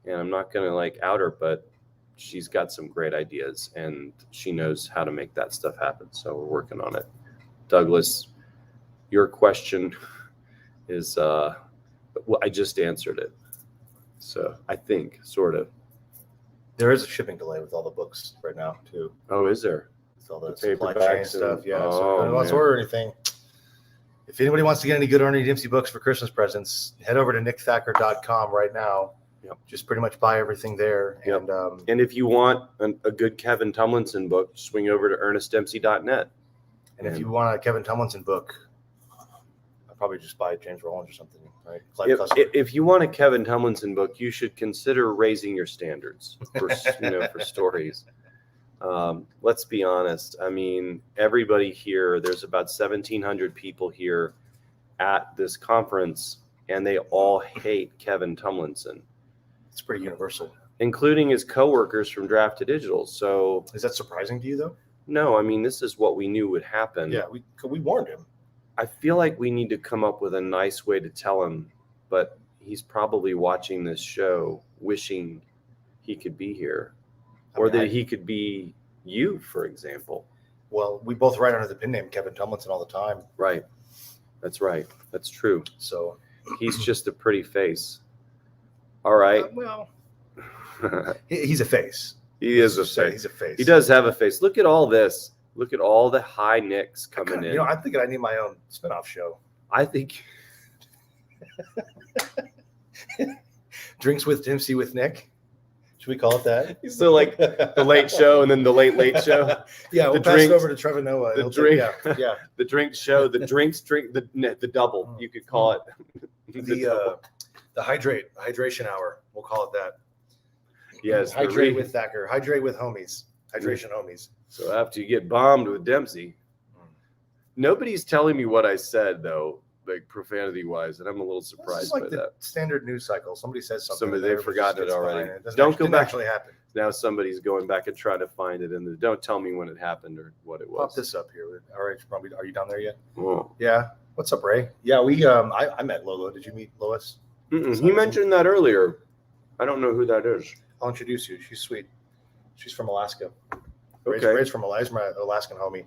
and I'm not going to like out her, but she's got some great ideas, and she knows how to make that stuff happen, so we're working on it. Douglas, your question is, well, I just answered it. So I think, sort of. There is a shipping delay with all the books right now, too. Oh, is there? With all the The supply paperbacks chain stuff. and- Yeah. oh, So if anyone wants to man. order anything, if anybody wants to get any good Ernie Dempsey books for Christmas presents, head over to nickthacker.com right now. Yep. Just pretty much buy everything there. Yep. And And if you want a good Kevin Tomlinson book, swing over to ernestdempsey.net. if you want a Kevin Tomlinson book, I'll probably just buy James Rollins or something, right? Clive If, Cussler. if you want a Kevin Tomlinson book, you should consider raising your standards for for stories. Let's be honest. I mean, everybody here, there's about 1,700 people here at this conference, and they all hate Kevin Tomlinson, It's pretty universal. including his coworkers from Draft to Digital. So, Is that surprising to you, though? no, I mean, this is what we knew would happen. Yeah, we warned him. I feel like we need to come up with a nice way to tell him, but he's probably watching this show wishing he could be here, or that he could be you, for example. Well, we both write under the pen name Kevin Tomlinson all the time. Right. That's right. That's true. So He's just a pretty face. All right. well, he's a face. He is a Let's just say face. He's a face. He does have a face. Look at all this. Look at all the high nicks coming in. You know, I'm thinking I need my own spinoff show. I think Drinks with Dempsey with Nick. Should we call it that? so like the late show and then the late show. Yeah, we'll The pass it drinks- over to Trevor Noah. the He'll drink- yeah. The drink show, the drinks drink the double. You could call it The hydration hour. We'll call it that. yes. the Hydrate with Thacker. Hydrate with homies. Hydration homies. So after you get bombed with Dempsey, nobody's telling me what I said though, like profanity wise, and I'm a little This surprised is like by the that. standard news cycle. Somebody says something. Somebody- and they've everybody forgotten just it gets already. fine. It doesn't Don't actually, go didn't back. actually happen. Now somebody's going back and trying to find it, and don't tell me when it happened or what it Pop was. this up here. All right, probably. Are you down there yet? Oh. Yeah. What's up, Ray? Yeah, I met Lolo. Did you meet Lois? He mentioned that earlier. I don't know who that is. I'll introduce you. She's sweet. She's from Alaska. Okay. Ray's from Alaska. He's my Alaskan homie.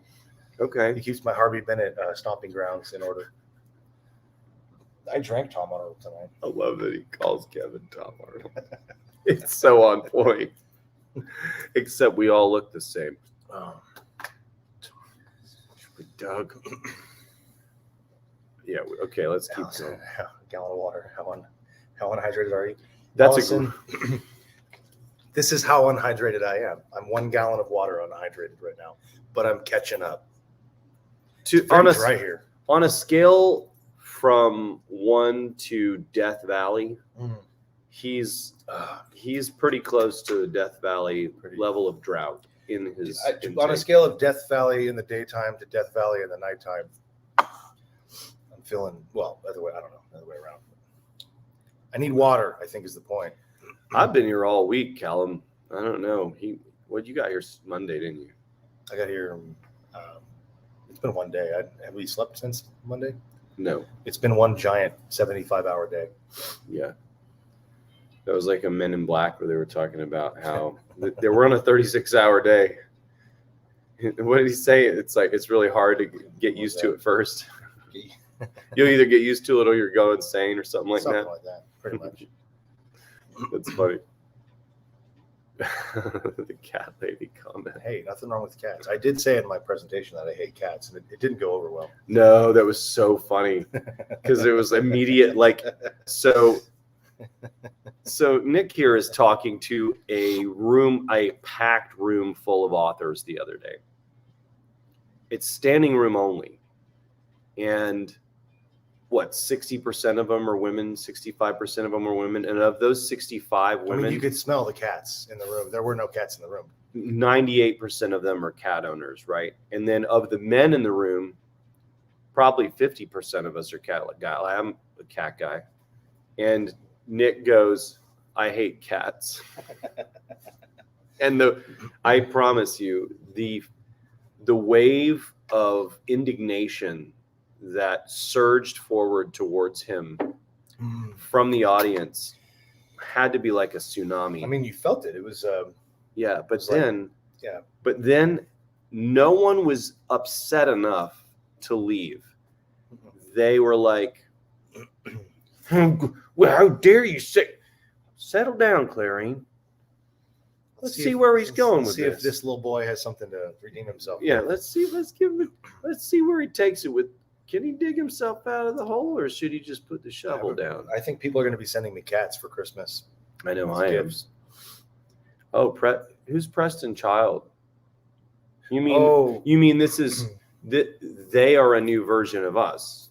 Okay. He keeps my Harvey Bennett stomping grounds in order. I drank Tom Arnold tonight. I love that he calls Kevin Tom Arnold. It's so on point. Except we all look the same. Doug. Yeah. Okay. Let's keep Allison, going. a gallon of water. How unhydrated are you? That's Allison, this is how unhydrated I am. I'm 1 gallon of water unhydrated right now, but I'm catching up. on a Right here. on a scale from 1 to Death Valley. He's pretty close to the Death Valley level of drought in his. On a scale of Death Valley in the daytime to Death Valley in the nighttime, I'm feeling other way. I don't know, other way around. I need water, I think, is the point. I've been here all week, Callum. I don't know. You got here Monday, didn't you? I got here. It's been one day. Have we slept since Monday? No. It's been one giant 75-hour day. Yeah. That was like a Men in Black where they were talking about how they were on a 36-hour day. What did he say? It's like it's really hard to get used to at first. You'll either get used to it or you'll go insane or something like Something that. like that, pretty much. That's funny. The cat lady comment. Hey, nothing wrong with cats. I did say in my presentation that I hate cats, and it didn't go over well. No, that was so funny because it was immediate. Like, so Nick here is talking to a packed room full of authors the other day. It's standing room only. And what, 60% of them are women, 65% of them are women. And of those 65 women, I mean, you could smell the cats in the room. There were no cats in the room. 98% of them are cat owners, right? And then of the men in the room, probably 50% of us are cat guy. I'm a cat guy. And Nick goes, I hate cats. And I promise you, the wave of indignation that surged forward towards him from the audience had to be like a tsunami. I mean, you felt it. It was yeah, but was then yeah. But then no one was upset enough to leave. They were like, well, how dare you say, settle down, Clarine. Let's see where he's going with this. See if this little boy has something to redeem himself. Yeah, let's see where he takes it with. Can he dig himself out of the hole, or should he just put the shovel down? I think people are going to be sending me cats for Christmas. I know I am. Oh, who's Preston Child? You mean this is they are a new version of us,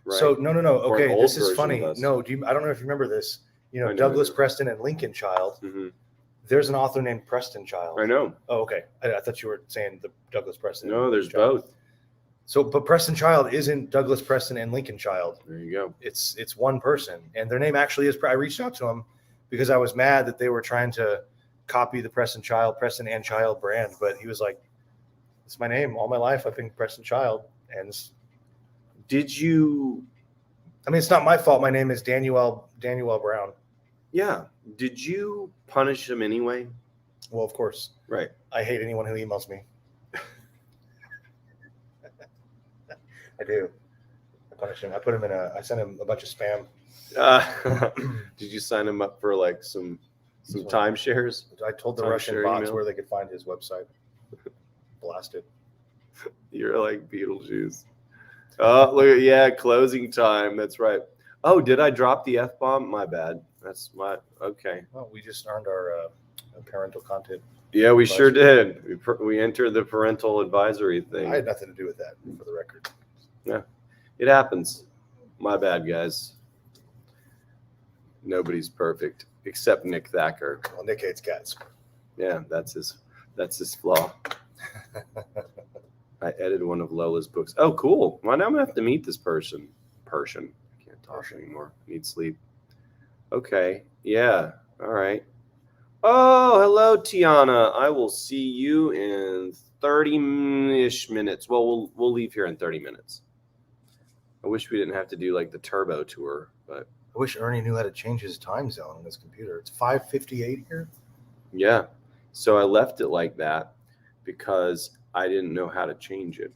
right? So no. Okay, this is funny. No, I don't know if you remember this. You know, Douglas Preston and Lincoln Child. Mm-hmm. There's an author named Preston Child. I know. Oh, okay. I thought you were saying the Douglas Preston. No, there's Child. both. So, but Preston Child isn't Douglas Preston and Lincoln Child. There you go. It's one person, and their name actually is. I reached out to him because I was mad that they were trying to copy the Preston and Child brand, but he was like, "It's my name. All my life, I've been Preston Child." And did you? I mean, it's not my fault. My name is Daniel Brown. Yeah. Did you punish him anyway? Well, of course. Right. I hate anyone who emails me. I do. I punish him. I sent him a bunch of spam. Did you sign him up for like some timeshares? I told the Russian bots where they could find his website. Blasted. You're like Beetlejuice. Oh, look at closing time. That's right. Oh, did I drop the F-bomb? My bad. That's my okay. Well, we just earned our parental content. Yeah, we sure did. We entered the parental advisory thing. I had nothing to do with that, for the record. Yeah, it happens. My bad, guys. Nobody's perfect except Nick Thacker. Well, Nick hates cats. Yeah, that's his flaw. I edited one of Lola's books. Oh, cool. Well, now I'm gonna have to meet this person. I can't talk anymore. I need sleep. Okay. Yeah. All right. Oh, hello, Tiana. I will see you in 30-ish minutes. Well, we'll leave here in 30 minutes. I wish we didn't have to do like the turbo tour, but I wish Ernie knew how to change his time zone on his computer. It's 5:58 here. Yeah. So I left it like that because I didn't know how to change it.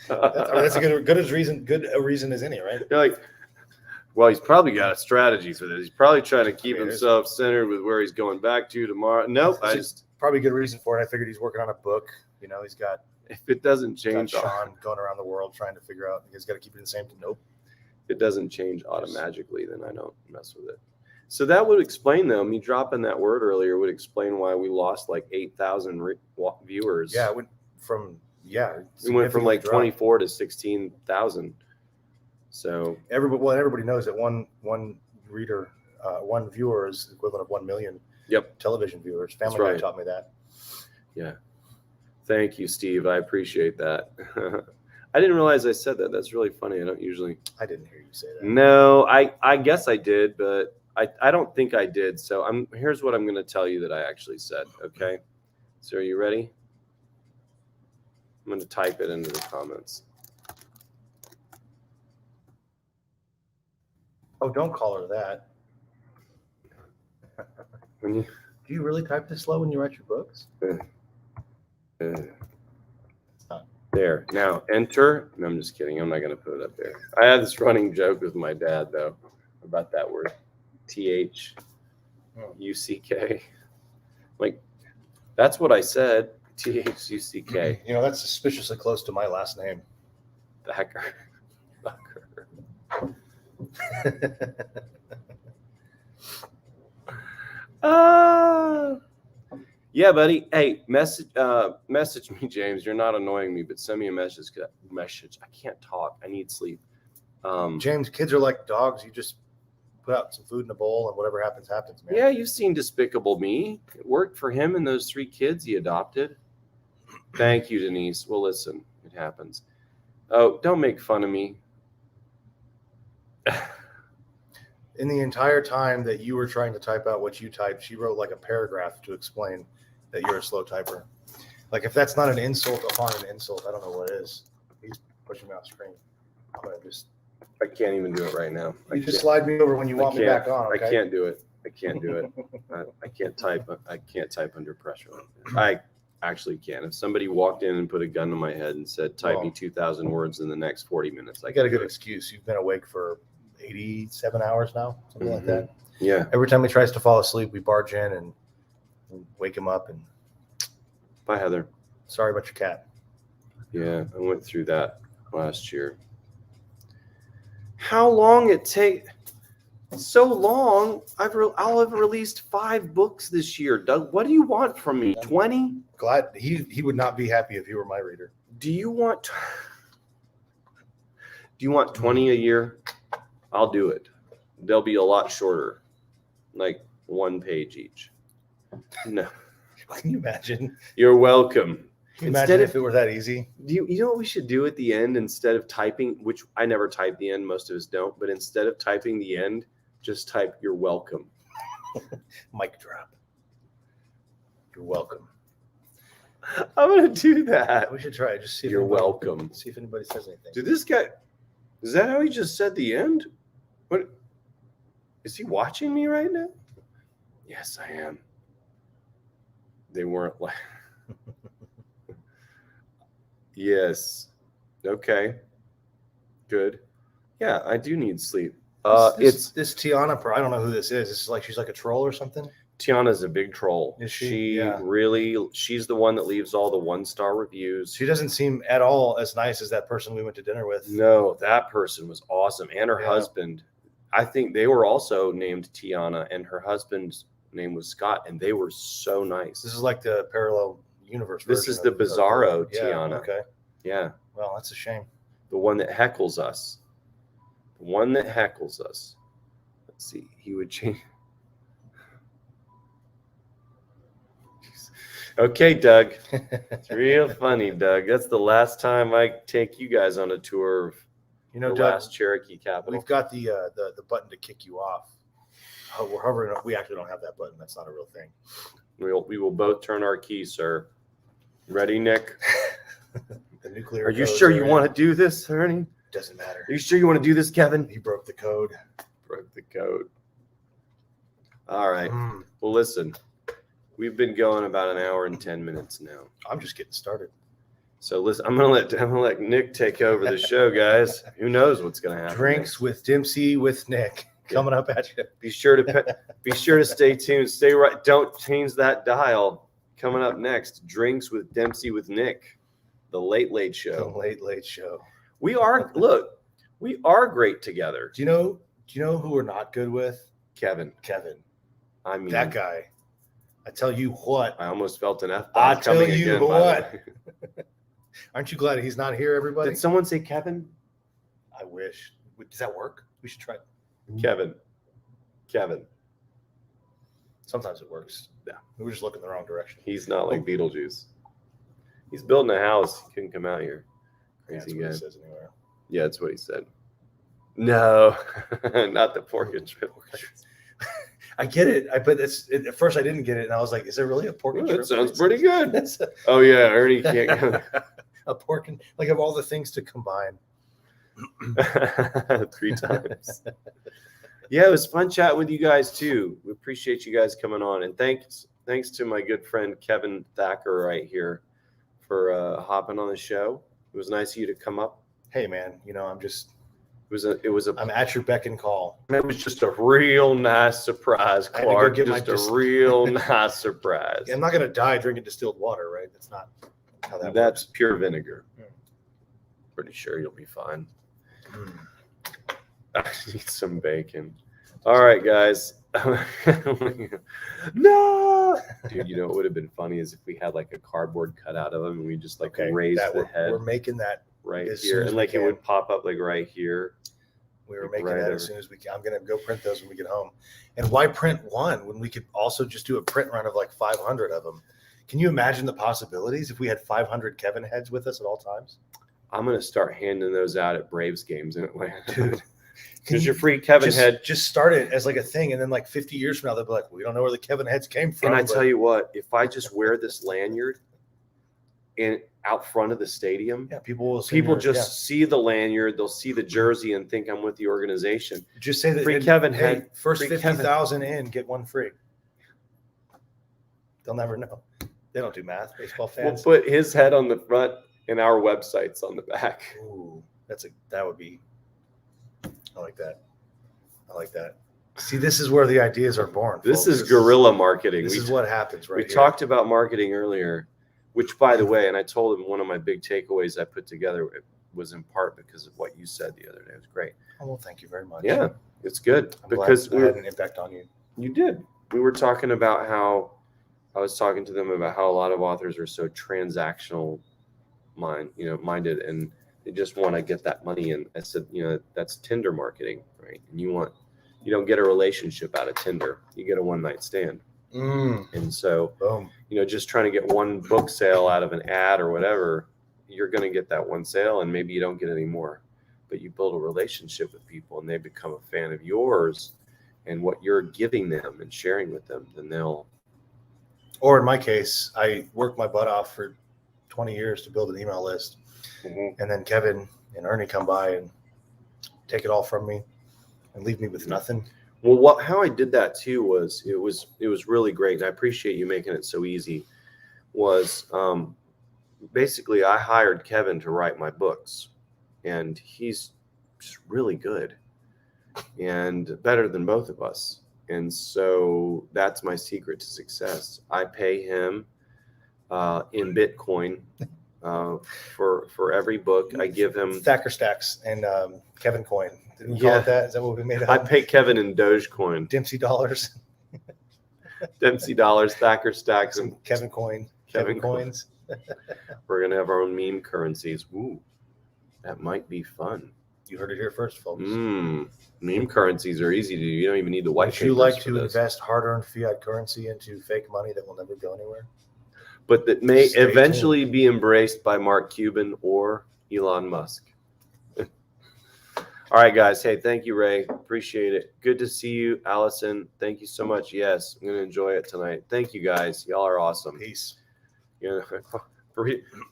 That's a good reason as any, right? You're like, well, he's probably got a strategy for this. He's probably trying to keep himself centered with where he's going back to tomorrow. Nope. Probably a good reason for it. I figured he's working on a book. You know, he's got. If it doesn't change, Sean going around the world trying to figure out. He's got to keep it the same. Nope. If it doesn't change automatically, then I don't mess with it. So that would explain, though, me dropping that word earlier would explain why we lost like 8,000 viewers. Yeah, it went from we went from like 24 to 16,000. So everybody knows that one reader, one viewer is equivalent of 1 million. Yep. Television viewers. Family Guy taught me that. Yeah. Thank you, Steve. I appreciate that. I didn't realize I said that. That's really funny. I didn't hear you say that. No, I guess I did, but I don't think I did. So here's what I'm going to tell you that I actually said. Okay. So are you ready? I'm going to type it into the comments. Oh, don't call her that. Do you really type this slow when you write your books? It's not. There. Now enter. No, I'm just kidding. I'm not going to put it up there. I had this running joke with my dad, though, about that word. THUCK. Like, that's what I said. THUCK. You know, that's suspiciously close to my last name. Thacker. Yeah, buddy. Hey, message me, James. You're not annoying me, but send me a message. I can't talk. I need sleep. James, kids are like dogs. You just put out some food in a bowl, and whatever happens, happens, man. Yeah, you've seen Despicable Me. It worked for him and those 3 kids he adopted. Thank you, Denise. Well, listen, it happens. Oh, don't make fun of me. In the entire time that you were trying to type out what you typed, she wrote like a paragraph to explain that you're a slow typer. Like, if that's not an insult upon an insult, I don't know what is. He's pushing me off screen. I'm gonna just. I can't even do it right now. You just slide me over when you want me back on. Okay? I can't do it. I can't do it. I can't type. I can't type under pressure. I actually can. If somebody walked in and put a gun to my head and said, "Type me 2,000 words in the next 40 minutes," I got a good excuse. You've been awake for 87 hours now, something like that. Yeah. Every time he tries to fall asleep, we barge in and wake him up. And bye, Heather. Sorry about your cat. Yeah, I went through that last year. How long it take? So long. I'll have released 5 books this year. Doug, what do you want from me? 20? Glad he would not be happy if he were my reader. Do you want 20 a year? I'll do it. They'll be a lot shorter, like 1 page each. No. Can you imagine? You're welcome. Can you imagine if it were that easy? You know what we should do at the end instead of typing, which I never type the end, most of us don't, but instead of typing the end, just type "you're welcome." Mic drop. You're welcome. I'm gonna do that. We should try it. Just see if You're welcome. See if anybody says anything. Did this guy? Is that how he just said the end? What? Is he watching me right now? Yes, I am. They weren't like. Yes. Okay. Good. Yeah, I do need sleep. It's this Tiana. I don't know who this is. It's like she's like a troll or something. Tiana's a big troll. Is she? Yeah. She's the one that leaves all the 1-star reviews. She doesn't seem at all as nice as that person we went to dinner with. No, that person was awesome. And her husband, I think they were also named Tiana, and her husband's name was Scott, and they were so nice. This is like the parallel universe. This is the Bizarro Tiana. Okay. Yeah. Well, that's a shame. The one that heckles us. The one that heckles us. Let's see. He would change. Okay, Doug. It's real funny, Doug. That's the last time I take you guys on a tour of Doug, last Cherokee capital. We've got the button to kick you off. Oh, we're hovering. We actually don't have that button. That's not a real thing. We will both turn our keys, sir. Ready, Nick? The nuclear. Are you sure you want to do this, Ernie? Doesn't matter. Are you sure you want to do this, Kevin? He broke the code. Broke the code. All right. Well, listen. We've been going about an hour and 10 minutes now. I'm just getting started. So listen, I'm gonna let Nick take over the show, guys. Who knows what's gonna happen? Drinks with Dempsey with Nick coming up at you. Be sure to stay tuned. Stay right. Don't change that dial. Coming up next, Drinks with Dempsey with Nick, the Late Late Show. The Late Late Show. We are great together. Do you know who we're not good with? Kevin. I mean that guy. I tell you what. I almost felt an F. I tell you what. Aren't you glad he's not here, everybody? Did someone say Kevin? I wish. Does that work? We should try. Kevin. Sometimes it works. Yeah. We were just looking the wrong direction. He's not like Beetlejuice. He's building a house. He couldn't come out here. Crazy guy. That's what he says anywhere. Yeah, that's what he said. No, not the pork and shrimp. I get it. But at first I didn't get it, and I was like, "Is there really a pork and shrimp?" That sounds pretty good. Oh yeah, Ernie can't go. A pork and of all the things to combine. 3 times. Yeah, it was fun chatting with you guys too. We appreciate you guys coming on, and thanks to my good friend Kevin Thacker right here for hopping on the show. It was nice of you to come up. Hey, man, I'm at your beck and call. It was just a real nice surprise, I had to go Clark. get my Just a real nice surprise. I'm not going to die drinking distilled water, right? That's not how that That's works. pure vinegar. Mm. Pretty sure you'll be fine. Mm. I need some bacon. All right, guys. No, dude. You know what would have been funny is if we had like a cardboard cutout of him and we just like raised the head We're making that right as here, soon as and we like it can. would pop up like right here. We were Like making right that over. as soon as we can. I'm going to go print those when we get home. And why print one when we could also just do a print run of like 500 of them? Can you imagine the possibilities if we had 500 Kevin heads with us at all times? I'm gonna start handing those out at Braves games in Atlanta. Dude, Here's your free Kevin head. Just start it as like a thing, and then like 50 years from now, they'll be like, "We don't know where the Kevin heads came from." And I tell you what, if I just wear this lanyard in out front of the stadium, yeah, people see the lanyard, they'll see the jersey and think I'm with the organization. Just say that Free Kevin head. First Free 50,000 in, get one free. They'll never know. They don't do math. Baseball fans. We'll put his head on the front and our websites on the back. Ooh, that would be. I like that. I like that. See, this is where the ideas are born. This folks. is guerrilla marketing. This is what happens, right? We here. talked about marketing earlier, which, by the way, and I told him one of my big takeaways I put together was in part because of what you said the other day. It was great. Oh, well, thank you very much. Yeah, it's good I'm because glad I had an impact on you. You did. We were talking about how I was talking to them about how a lot of authors are so transactional minded, and they just want to get that money. And I said, that's Tinder marketing, right? And you don't get a relationship out of Tinder. You get a one night stand. And so, boom. Just trying to get one book sale out of an ad or whatever, you're going to get that one sale, and maybe you don't get any more. But you build a relationship with people, and they become a fan of yours and what you're giving them and sharing with them, then they'll. Or in my case, I worked my butt off for 20 years to build an email list. Mm-hmm. And then Kevin and Ernie come by and take it all from me and leave me with nothing. Well, how I did that too was it was really great, and I appreciate you making it so easy. Was basically I hired Kevin to write my books, and he's just really good and better than both of us. And so that's my secret to success. I pay him in Bitcoin for every book. I give him Thacker Stacks and Kevin Coin. Didn't we call it that? Is that what we made it? I pay Kevin in Dogecoin, Dempsey dollars, Dempsey dollars, Thacker Stacks, and Kevin Coin, Kevin Coins. We're gonna have our own meme currencies. Ooh, that might be fun. You heard it here first, folks. Meme currencies are easy to do. You don't even need the white Would papers. you like to for this. invest hard-earned fiat currency into fake money that will never go anywhere? But that may Stay eventually be embraced by Mark Cuban or Elon Musk. All right, guys. Hey, thank you, Ray. Appreciate it. Good to see you, Allison. Thank you so much. Yes, I'm going to enjoy it tonight. Thank you, guys. Y'all are awesome. Peace.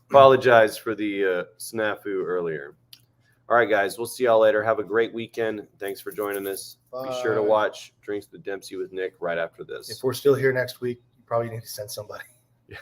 Apologize for the snafu earlier. All right, guys. We'll see y'all later. Have a great weekend. Thanks for joining us. Be sure to watch Drinks with Dempsey with Nick right after this. If we're still here next week, you probably need to send somebody. Yeah.